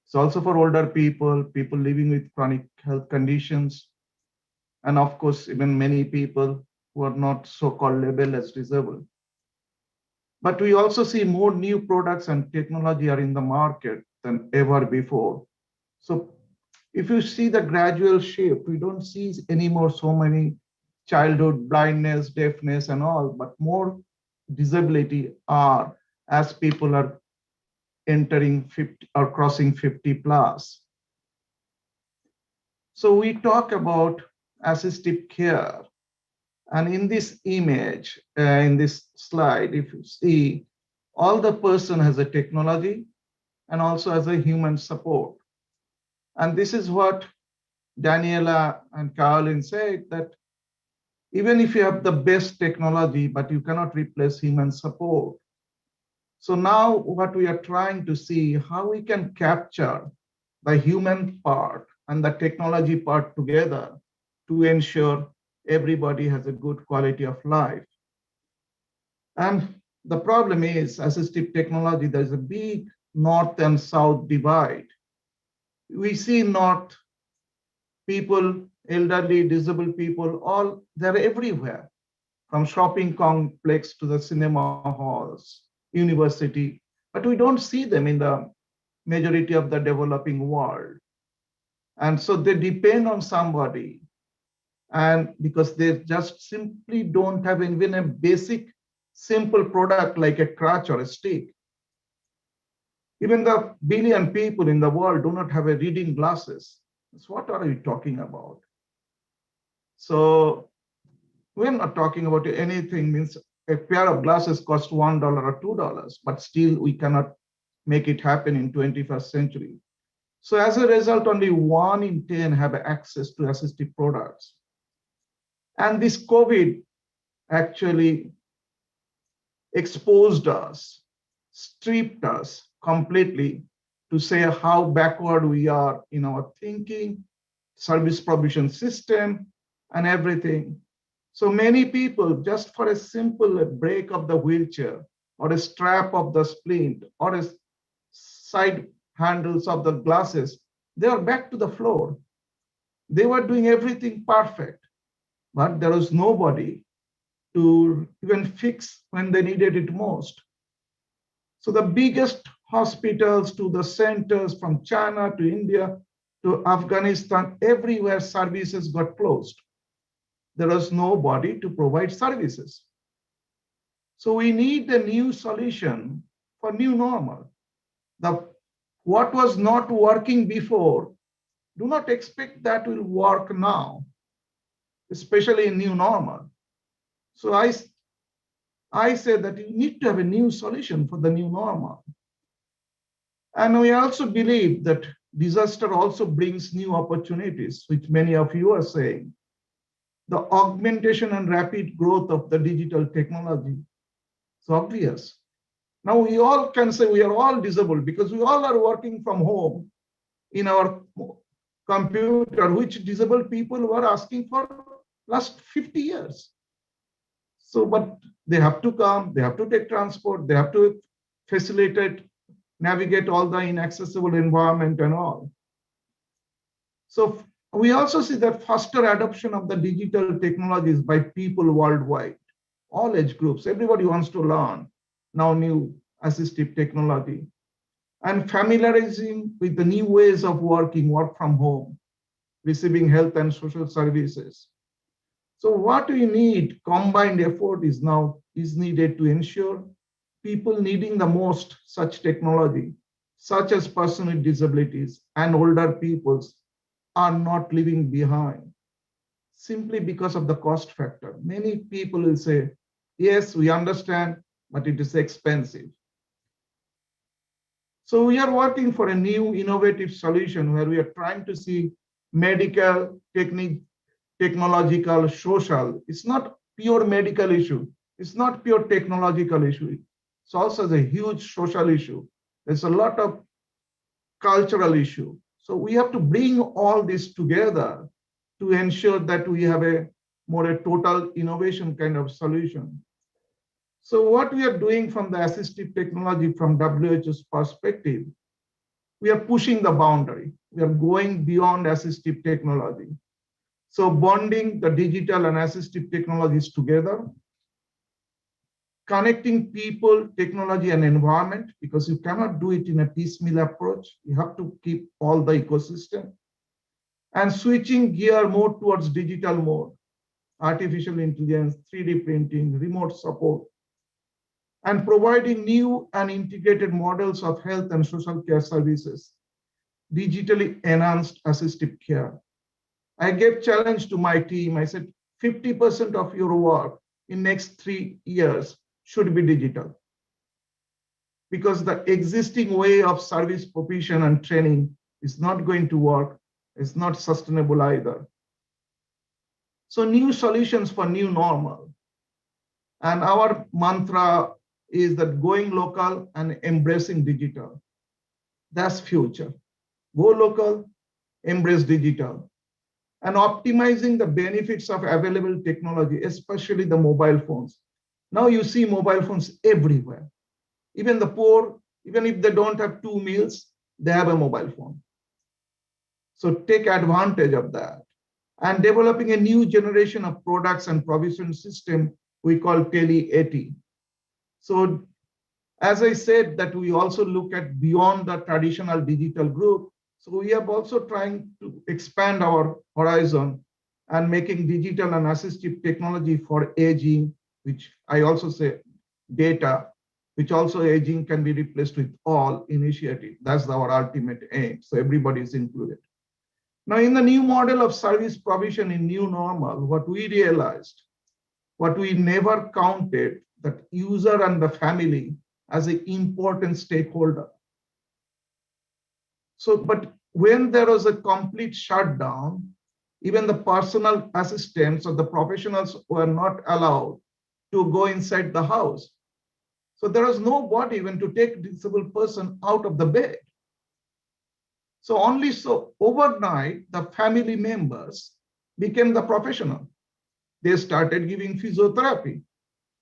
It's also for older people, people living with chronic health conditions, and of course, even many people who are not so-called labeled as disabled. But we also see more new products and technology are in the market than ever before. So if you see the gradual shift, we don't see anymore so many childhood blindness, deafness, and all, but more disability are as people are entering 50 or crossing 50 plus. So we talk about assistive care. And in this image, in this slide, if you see, all the person has a technology and also has a human support. And this is what Daniela and Caroline said, that even if you have the best technology, but you cannot replace human support. So now what we are trying to see, how we can capture the human part and the technology part together to ensure everybody has a good quality of life. And the problem is assistive technology, there's a big north and south divide. We see north people, elderly, disabled people, all they're everywhere, from shopping complex to the cinema halls, university, but we don't see them in the majority of the developing world. And so they depend on somebody, and because they just simply don't have even a basic simple product like a crutch or a stick. Even the billion people in the world do not have a reading glasses. So what are we talking about? So we're not talking about anything, means a pair of glasses cost $1 or $2, but still we cannot make it happen in 21st century. So as a result, only 1 in 10 have access to assistive products. And this COVID actually exposed us, stripped us completely to say how backward we are in our thinking, service provision system, and everything. So many people, just for a simple break of the wheelchair or a strap of the splint or a side handles of the glasses, they are back to the floor. They were doing everything perfect, but there was nobody to even fix when they needed it most. So the biggest hospitals to the centers from China to India to Afghanistan, everywhere services got closed. There was nobody to provide services. So we need a new solution for new normal. What was not working before, do not expect that will work now, especially in new normal. So I say that you need to have a new solution for the new normal. And we also believe that disaster also brings new opportunities, which many of you are saying. The augmentation and rapid growth of the digital technology is obvious. Now we all can say we are all disabled because we all are working from home in our computer, which disabled people were asking for last 50 years. So, but they have to come, they have to take transport, they have to facilitate, navigate all the inaccessible environment and all. So we also see that faster adoption of the digital technologies by people worldwide, all age groups, everybody wants to learn now new assistive technology and familiarizing with the new ways of working, work from home, receiving health and social services. So what we need, combined effort is needed to ensure people needing the most such technology, such as persons with disabilities and older peoples, are not living behind simply because of the cost factor. Many people will say, yes, we understand, but it is expensive. So we are working for a new innovative solution where we are trying to see medical, technological, social. It's not pure medical issue. It's not pure technological issue. It's also a huge social issue. There's a lot of cultural issue. So we have to bring all this together to ensure that we have a total innovation kind of solution. So what we are doing from the assistive technology from WHO's perspective, we are pushing the boundary. We are going beyond assistive technology. So bonding the digital and assistive technologies together, connecting people, technology, and environment, because you cannot do it in a piecemeal approach. You have to keep all the ecosystem. And switching gear more towards digital mode, artificial intelligence, 3D printing, remote support, and providing new and integrated models of health and social care services, digitally enhanced assistive care. I gave challenge to my team. I said, 50% of your work in next 3 years should be digital. Because the existing way of service provision and training is not going to work. It's not sustainable either. So new solutions for new normal. And our mantra is that going local and embracing digital. That's future. Go local, embrace digital. And optimizing the benefits of available technology, especially the mobile phones. Now you see mobile phones everywhere. Even the poor, even if they don't have 2 meals, they have a mobile phone. So take advantage of that. And developing a new generation of products and provision system we call Tele-80. So as I said, that we also look at beyond the traditional digital group. So we are also trying to expand our horizon and making digital and assistive technology for aging, which I also say data, which also aging can be replaced with all initiative. That's our ultimate aim. So everybody is included. Now in the new model of service provision in new normal, what we realized, what we never counted, that user and the family as an important stakeholder. So, but when there was a complete shutdown, even the personal assistants or the professionals were not allowed to go inside the house. So there was nobody even to take disabled person out of the bed. So only so overnight, the family members became the professional. They started giving physiotherapy.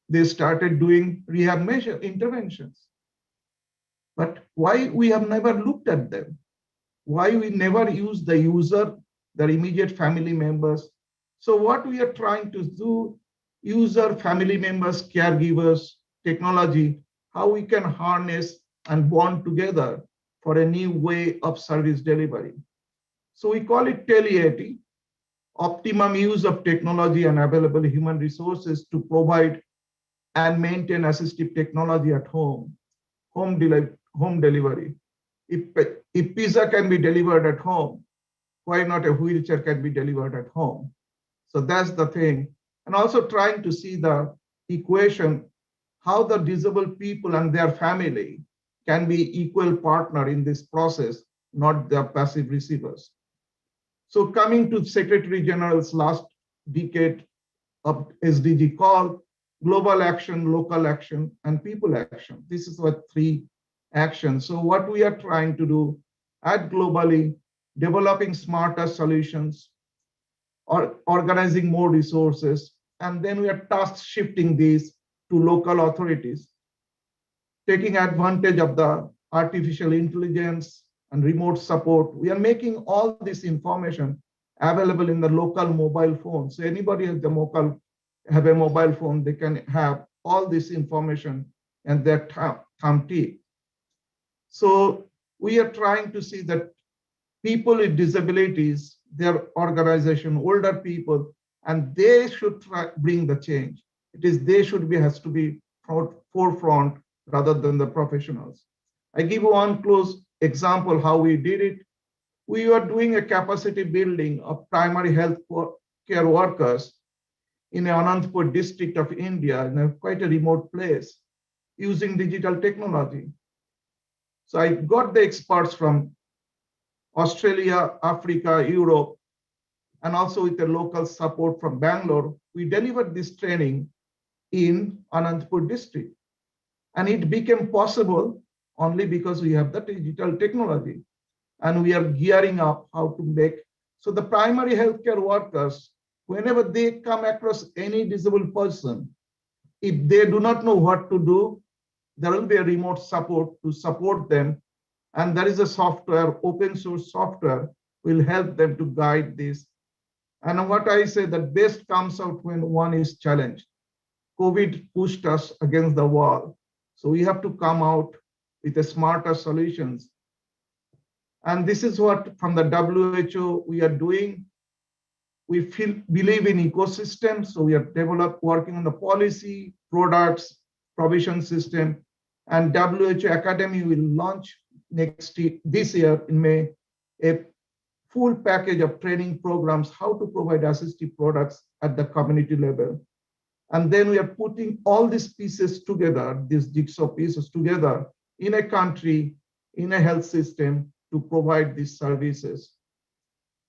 They started doing rehab measure interventions. But why we have never looked at them? Why we never use the user, their immediate family members? So what we are trying to do, user, family members, caregivers, technology, how we can harness and bond together for a new way of service delivery. So we call it Tele-80, optimum use of technology and available human resources to provide and maintain assistive technology at home, home delivery. If pizza can be delivered at home, why not a wheelchair can be delivered at home? So that's the thing. And also trying to see the equation, how the disabled people and their family can be equal partner in this process, not the passive receivers. So coming to Secretary General's last decade of SDG call, global action, local action, and people action. This is what 3 actions. So what we are trying to do at globally, developing smarter solutions, or organizing more resources, and then we are task shifting these to local authorities, taking advantage of the artificial intelligence and remote support. We are making all this information available in the local mobile phone. So anybody has have a mobile phone, they can have all this information and their thumb tip. So we are trying to see that people with disabilities, their organization, older people, and they should bring the change. It is they should be, has to be forefront rather than the professionals. I give one close example how we did it. We were doing a capacity building of primary health care workers in Anantapur district of India, in quite a remote place, using digital technology. So I got the experts from Australia, Africa, Europe, and also with the local support from Bangalore. We delivered this training in Anantapur district. And it became possible only because we have the digital technology. And we are gearing up how to make. So the primary healthcare workers, whenever they come across any disabled person, if they do not know what to do, there will be a remote support to support them. And there is a software, open source software, will help them to guide this. And what I say, that best comes out when one is challenged. COVID pushed us against the wall. So we have to come out with a smarter solutions. And this is what from the WHO we are doing. We believe in ecosystem. So we are working on the policy, products, provision system, and WHO Academy will launch this year in May, a full package of training programs, how to provide assistive products at the community level. And then we are putting all these pieces together, these jigsaw pieces together in a country, in a health system to provide these services.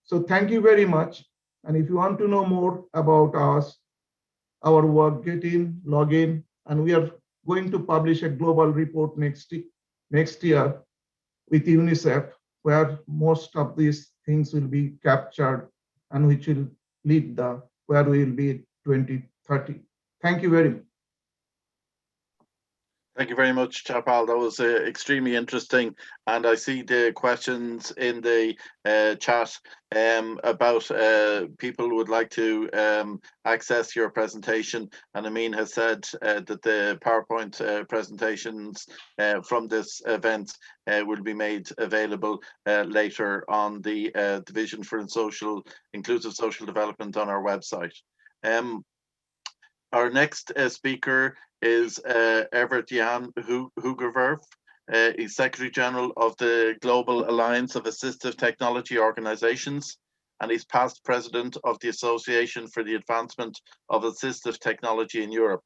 So thank you very much. And if you want to know more about us, our work, get in, log in, and we are going to publish a global report next year with UNICEF, where most of these things will be captured and which will lead where we will be in 2030. Thank you very much. Thank you very much, Chapal. That was extremely interesting. And I see the questions in the chat about people who would like to access your presentation. And Amin has said that the PowerPoint presentations from this event will be made available later on the Division for Inclusive Social Development on our website. Our next speaker is Evert Jan Hoegewerf. He's Secretary General of the Global Alliance of Assistive Technology Organizations, and he's past President of the Association for the Advancement of Assistive Technology in Europe.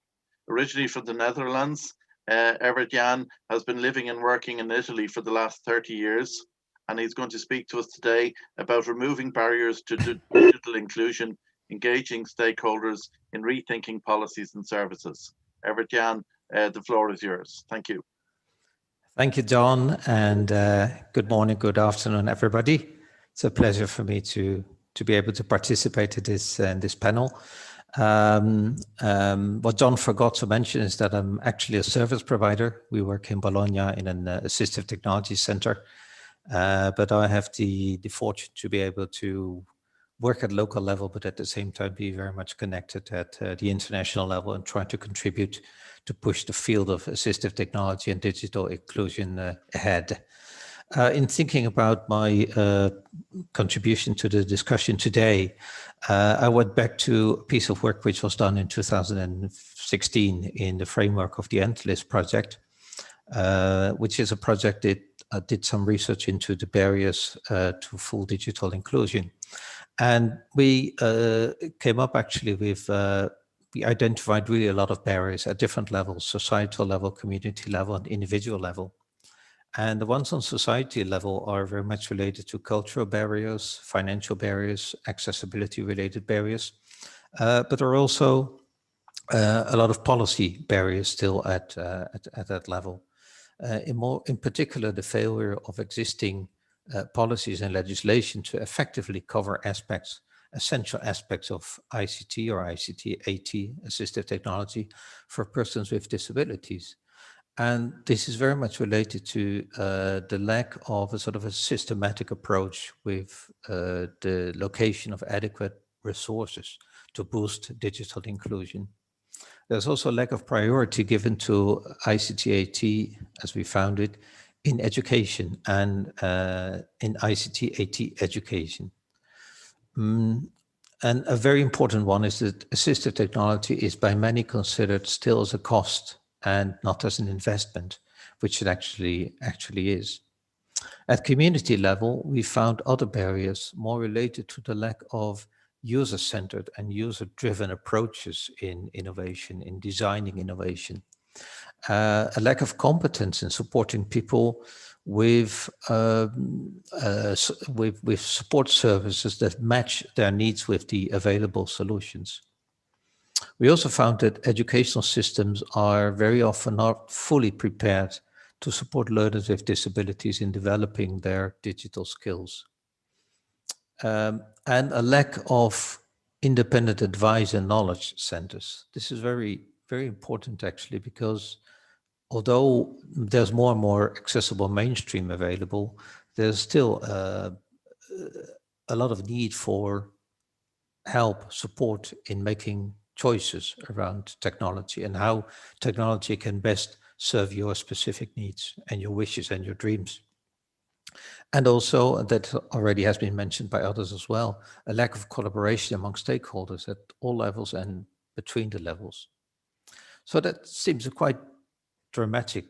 Originally from the Netherlands, Evert Jan has been living and working in Italy for the last 30 years, and he's going to speak to us today about removing barriers to digital inclusion, engaging stakeholders in rethinking policies and services. Evert Jan, the floor is yours. Thank you. Thank you, John, and good morning, good afternoon, everybody. It's a pleasure for me to be able to participate in this panel. What John forgot to mention is that I'm actually a service provider. We work in Bologna in an assistive technology center, but I have the fortune to be able to work at local level, but at the same time be very much connected at the international level and try to contribute to push the field of assistive technology and digital inclusion ahead. In thinking about my contribution to the discussion today, I went back to a piece of work which was done in 2016 in the framework of the Endless project, which is a project that did some research into the barriers to full digital inclusion. And we came up actually with, we identified really a lot of barriers at different levels, societal level, community level, and individual level. And the ones on society level are very much related to cultural barriers, financial barriers, accessibility related barriers, but there are also a lot of policy barriers still at that level. In particular, the failure of existing policies and legislation to effectively cover essential aspects of ICT or ICT-AT, assistive technology, for persons with disabilities. And this is very much related to the lack of a sort of a systematic approach with the location of adequate resources to boost digital inclusion. There's also a lack of priority given to ICT-AT, as we found it, in education and in ICT-AT education. And a very important one is that assistive technology is by many considered still as a cost and not as an investment, which it actually is. At community level, we found other barriers more related to the lack of user-centered and user-driven approaches in innovation, in designing innovation. A lack of competence in supporting people with support services that match their needs with the available solutions. We also found that educational systems are very often not fully prepared to support learners with disabilities in developing their digital skills. And a lack of independent advice and knowledge centers. This is very, very important actually, because although there's more and more accessible mainstream available, there's still a lot of need for help, support in making choices around technology and how technology can best serve your specific needs and your wishes and your dreams. And also, that already has been mentioned by others as well, a lack of collaboration among stakeholders at all levels and between the levels. So that seems a quite dramatic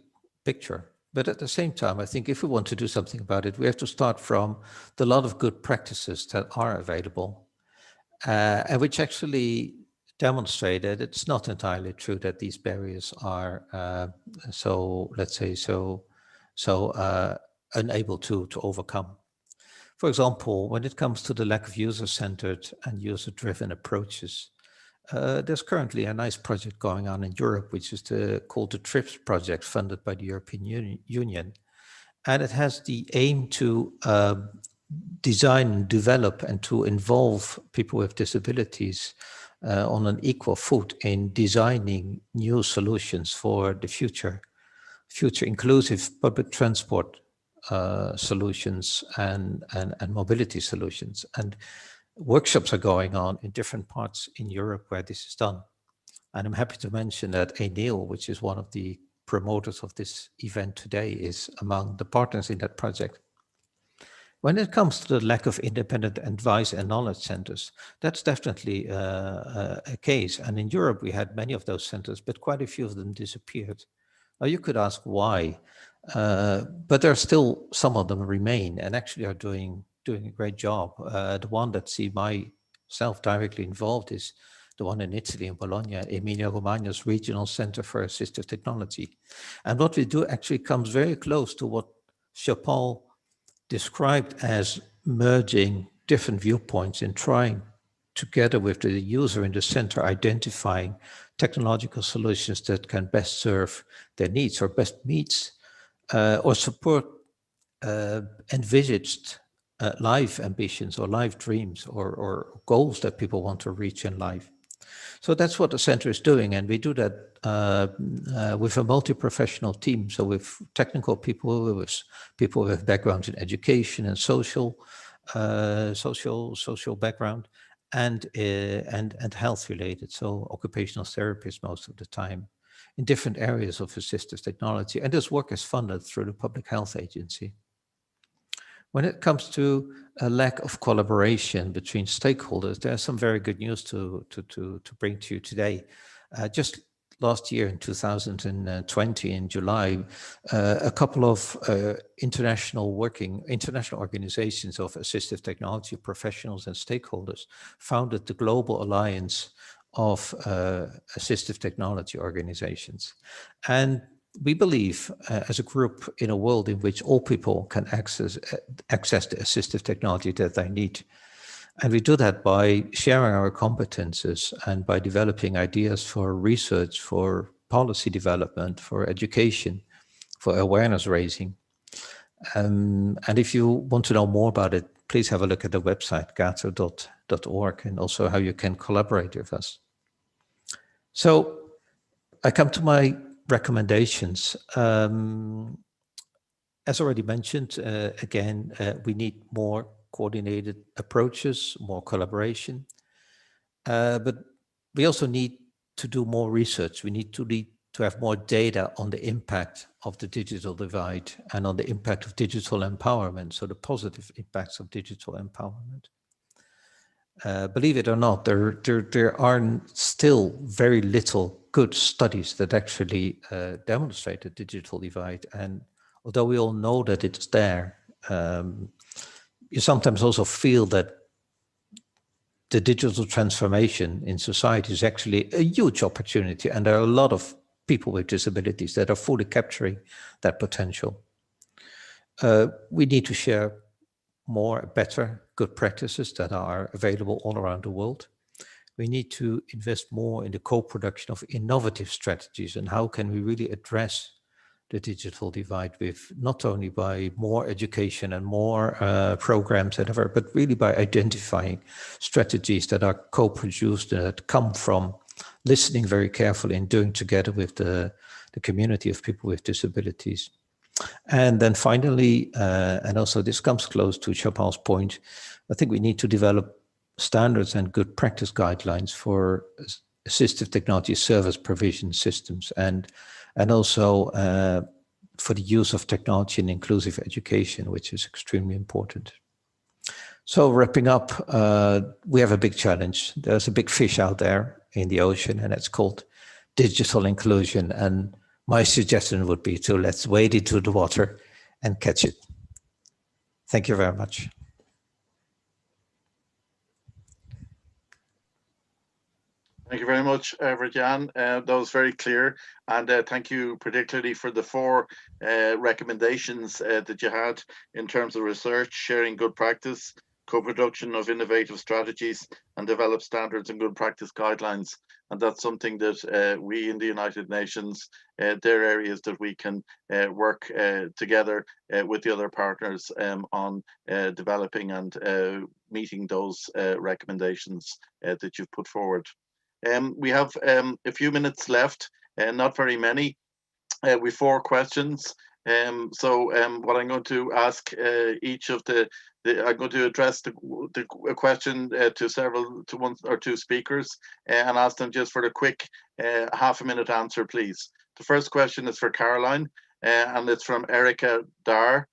picture. But at the same time, I think if we want to do something about it, we have to start from the lot of good practices that are available, and which actually demonstrate that it's not entirely true that these barriers are so unable to overcome. For example, when it comes to the lack of user-centered and user-driven approaches, there's currently a nice project going on in Europe, which is called the TRIPS project, funded by the European Union. And it has the aim to design, develop, and to involve people with disabilities on an equal foot in designing new solutions for the future inclusive public transport solutions and mobility solutions. And workshops are going on in different parts in Europe where this is done. And I'm happy to mention that Enel, which is one of the promoters of this event today, is among the partners in that project. When it comes to the lack of independent advice and knowledge centers, that's definitely a case. And in Europe, we had many of those centers, but quite a few of them disappeared. Now, you could ask why, but there are still some of them remain and actually are doing a great job. The one that see myself directly involved is the one in Italy, in Bologna, Emilia-Romagna's Regional Center for Assistive Technology. And what we do actually comes very close to what Chapal described as merging different viewpoints and trying together with the user in the center, identifying technological solutions that can best serve their needs or best meets or support envisaged life ambitions or life dreams or goals that people want to reach in life. So that's what the center is doing, and we do that with a multi-professional team. So with technical people, with people with backgrounds in education and social background, and health related. So occupational therapists most of the time in different areas of assistive technology, and this work is funded through the Public Health Agency. When it comes to a lack of collaboration between stakeholders, there's some very good news to bring to you today. Just last year in 2020, in July, a couple of international organizations of assistive technology professionals and stakeholders founded the Global Alliance of Assistive Technology Organizations. And we believe as a group in a world in which all people can access the assistive technology that they need. And we do that by sharing our competences and by developing ideas for research, for policy development, for education, for awareness raising. And if you want to know more about it, please have a look at the website, gato.org, and also how you can collaborate with us. So I come to my recommendations. As already mentioned, again, we need more coordinated approaches, more collaboration, but we also need to do more research. We need to have more data on the impact of the digital divide and on the impact of digital empowerment, so the positive impacts of digital empowerment. Believe it or not, there are still very little good studies that actually demonstrate the digital divide. And although we all know that it's there, you sometimes also feel that the digital transformation in society is actually a huge opportunity. And there are a lot of people with disabilities that are fully capturing that potential. We need to share more, better, good practices that are available all around the world. We need to invest more in the co-production of innovative strategies and how can we really address the digital divide with not only by more education and more programs and whatever, but really by identifying strategies that are co-produced and that come from listening very carefully and doing together with the community of people with disabilities. And then finally, and also this comes close to Chapal's point, I think we need to develop standards and good practice guidelines for assistive technology service provision systems and also for the use of technology in inclusive education, which is extremely important. So wrapping up, we have a big challenge. There's a big fish out there in the ocean and it's called digital inclusion. And my suggestion would be to let's wade into the water and catch it. Thank you very much. Thank you very much, Jan. That was very clear. And thank you particularly for the 4 recommendations that you had in terms of research, sharing good practice, co-production of innovative strategies, and develop standards and good practice guidelines. And that's something that we in the United Nations, they're areas that we can work together with the other partners on developing and meeting those recommendations that you've put forward. We have a few minutes left, not very many. With 4 questions. So what I'm going to ask each of I'm going to address the question to 1 or 2 speakers and ask them just for a quick half-a-minute answer, please. The first question is for Caroline, and it's from Erica Dar.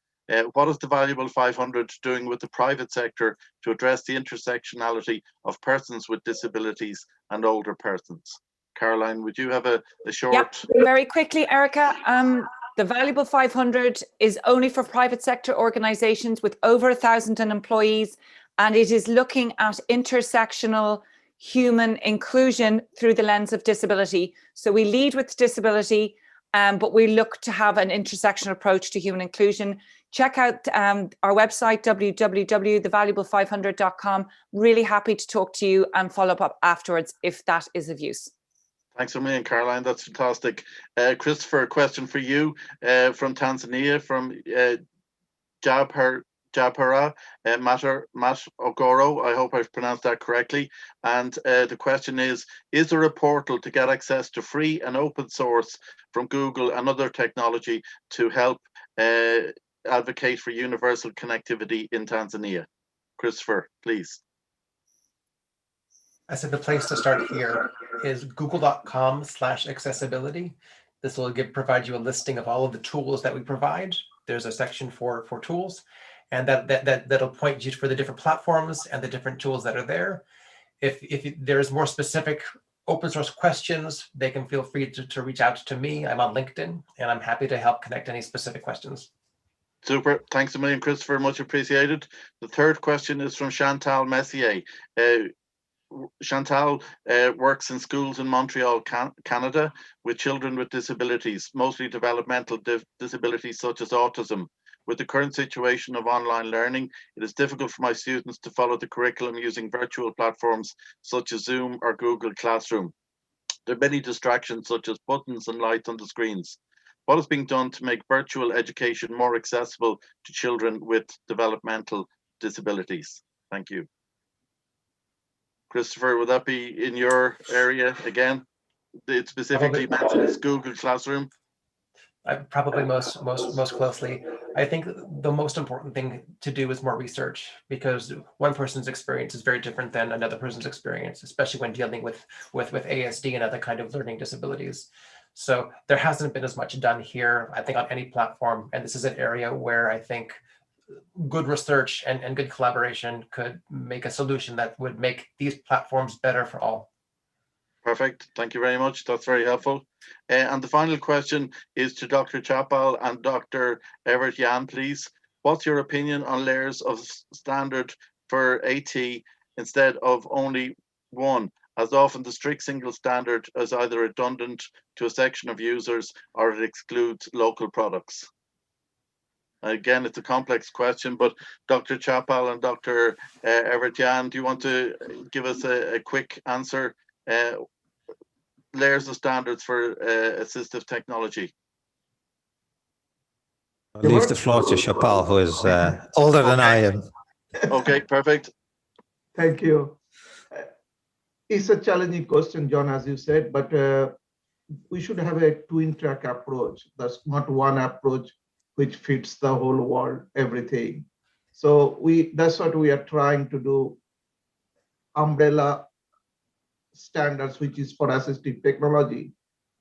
What is the Valuable 500 doing with the private sector to address the intersectionality of persons with disabilities and older persons? Caroline, would you have a short? Yep, very quickly, Erica. The Valuable 500 is only for private sector organizations with over 1,000 employees, and it is looking at intersectional human inclusion through the lens of disability. So we lead with disability, but we look to have an intersectional approach to human inclusion. Check out our website, www.thevaluable500.com. Really happy to talk to you and follow up afterwards if that is of use. Thanks a million, Caroline. That's fantastic. Christopher, a question for you from Tanzania, from Japara Mat Ogoro. I hope I've pronounced that correctly. And the question is there a portal to get access to free and open source from Google and other technology to help advocate for universal connectivity in Tanzania? Christopher, please. I said the place to start here is google.com/accessibility. This will provide you a listing of all of the tools that we provide. There's a section for tools, and that'll point you for the different platforms and the different tools that are there. If there's more specific open source questions, they can feel free to reach out to me. I'm on LinkedIn, and I'm happy to help connect any specific questions. Super. Thanks a million, Christopher. Much appreciated. The third question is from Chantal Messier. Chantal works in schools in Montreal, Canada, with children with disabilities, mostly developmental disabilities such as autism. With the current situation of online learning, it is difficult for my students to follow the curriculum using virtual platforms such as Zoom or Google Classroom. There are many distractions such as buttons and lights on the screens. What is being done to make virtual education more accessible to children with developmental disabilities? Thank you. Christopher, would that be in your area again? It specifically mentions Google Classroom. Probably most closely. I think the most important thing to do is more research, because one person's experience is very different than another person's experience, especially when dealing with ASD and other kind of learning disabilities. So there hasn't been as much done here, I think, on any platform. And this is an area where I think good research and good collaboration could make a solution that would make these platforms better for all. Perfect. Thank you very much. That's very helpful. And the final question is to Dr. Chappell and Dr. Everett-Jan, please. What's your opinion on layers of standard for AT instead of only one, as often the strict single standard is either redundant to a section of users or it excludes local products? Again, it's a complex question, but Dr. Chappell and Dr. Everett-Jan, do you want to give us a quick answer? Layers of standards for assistive technology. I'll leave the floor to Chappell, who is older than I am. Okay, perfect. Thank you. It's a challenging question, John, as you said, but we should have a twin-track approach. That's not one approach which fits the whole world, everything. So that's what we are trying to do. Umbrella standards, which is for assistive technology,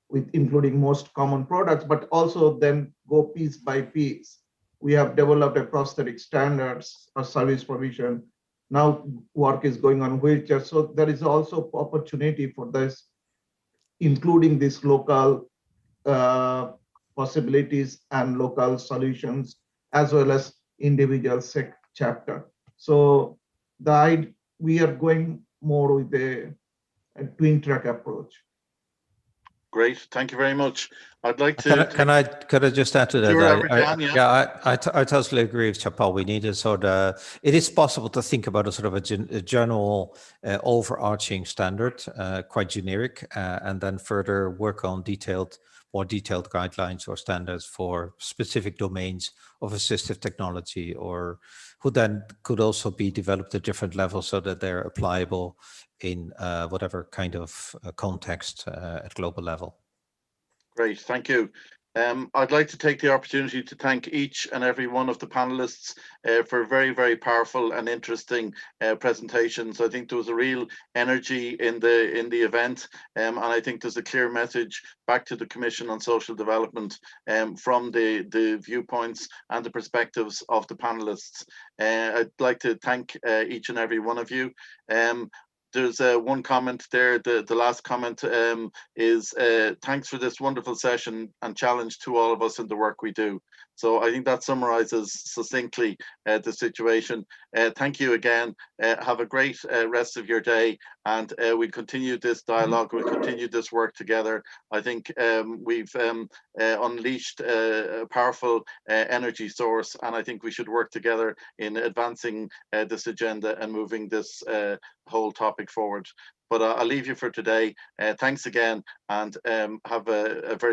with including most common products, but also then go piece by piece. We have developed a prosthetic standards or service provision. Now work is going on wheelchairs. So there is also opportunity for this, including these local possibilities and local solutions, as well as individual chapter. So we are going more with the twin track approach. Great, thank you very much. I'd like to. Could I just add to that? Sure, I totally agree with Chapal. We need a sort of. It is possible to think about a sort of a general overarching standard, quite generic, and then further work on more detailed guidelines or standards for specific domains of assistive technology, or who then could also be developed at different levels so that they're applicable in whatever kind of context at global level. Great, thank you. I'd like to take the opportunity to thank each and every one of the panelists for very, very powerful and interesting presentations. I think there was a real energy in the event, and I think there's a clear message back to the Commission on Social Development from the viewpoints and the perspectives of the panelists. I'd like to thank each and every one of you. There's one comment there, the last comment is thanks for this wonderful session and challenge to all of us in the work we do. So I think that summarizes succinctly the situation. Thank you again. Have a great rest of your day, and we'll continue this dialogue, we'll continue this work together. I think we've unleashed a powerful energy source, and I think we should work together in advancing this agenda and moving this whole topic forward. But I'll leave you for today. Thanks again, and have a very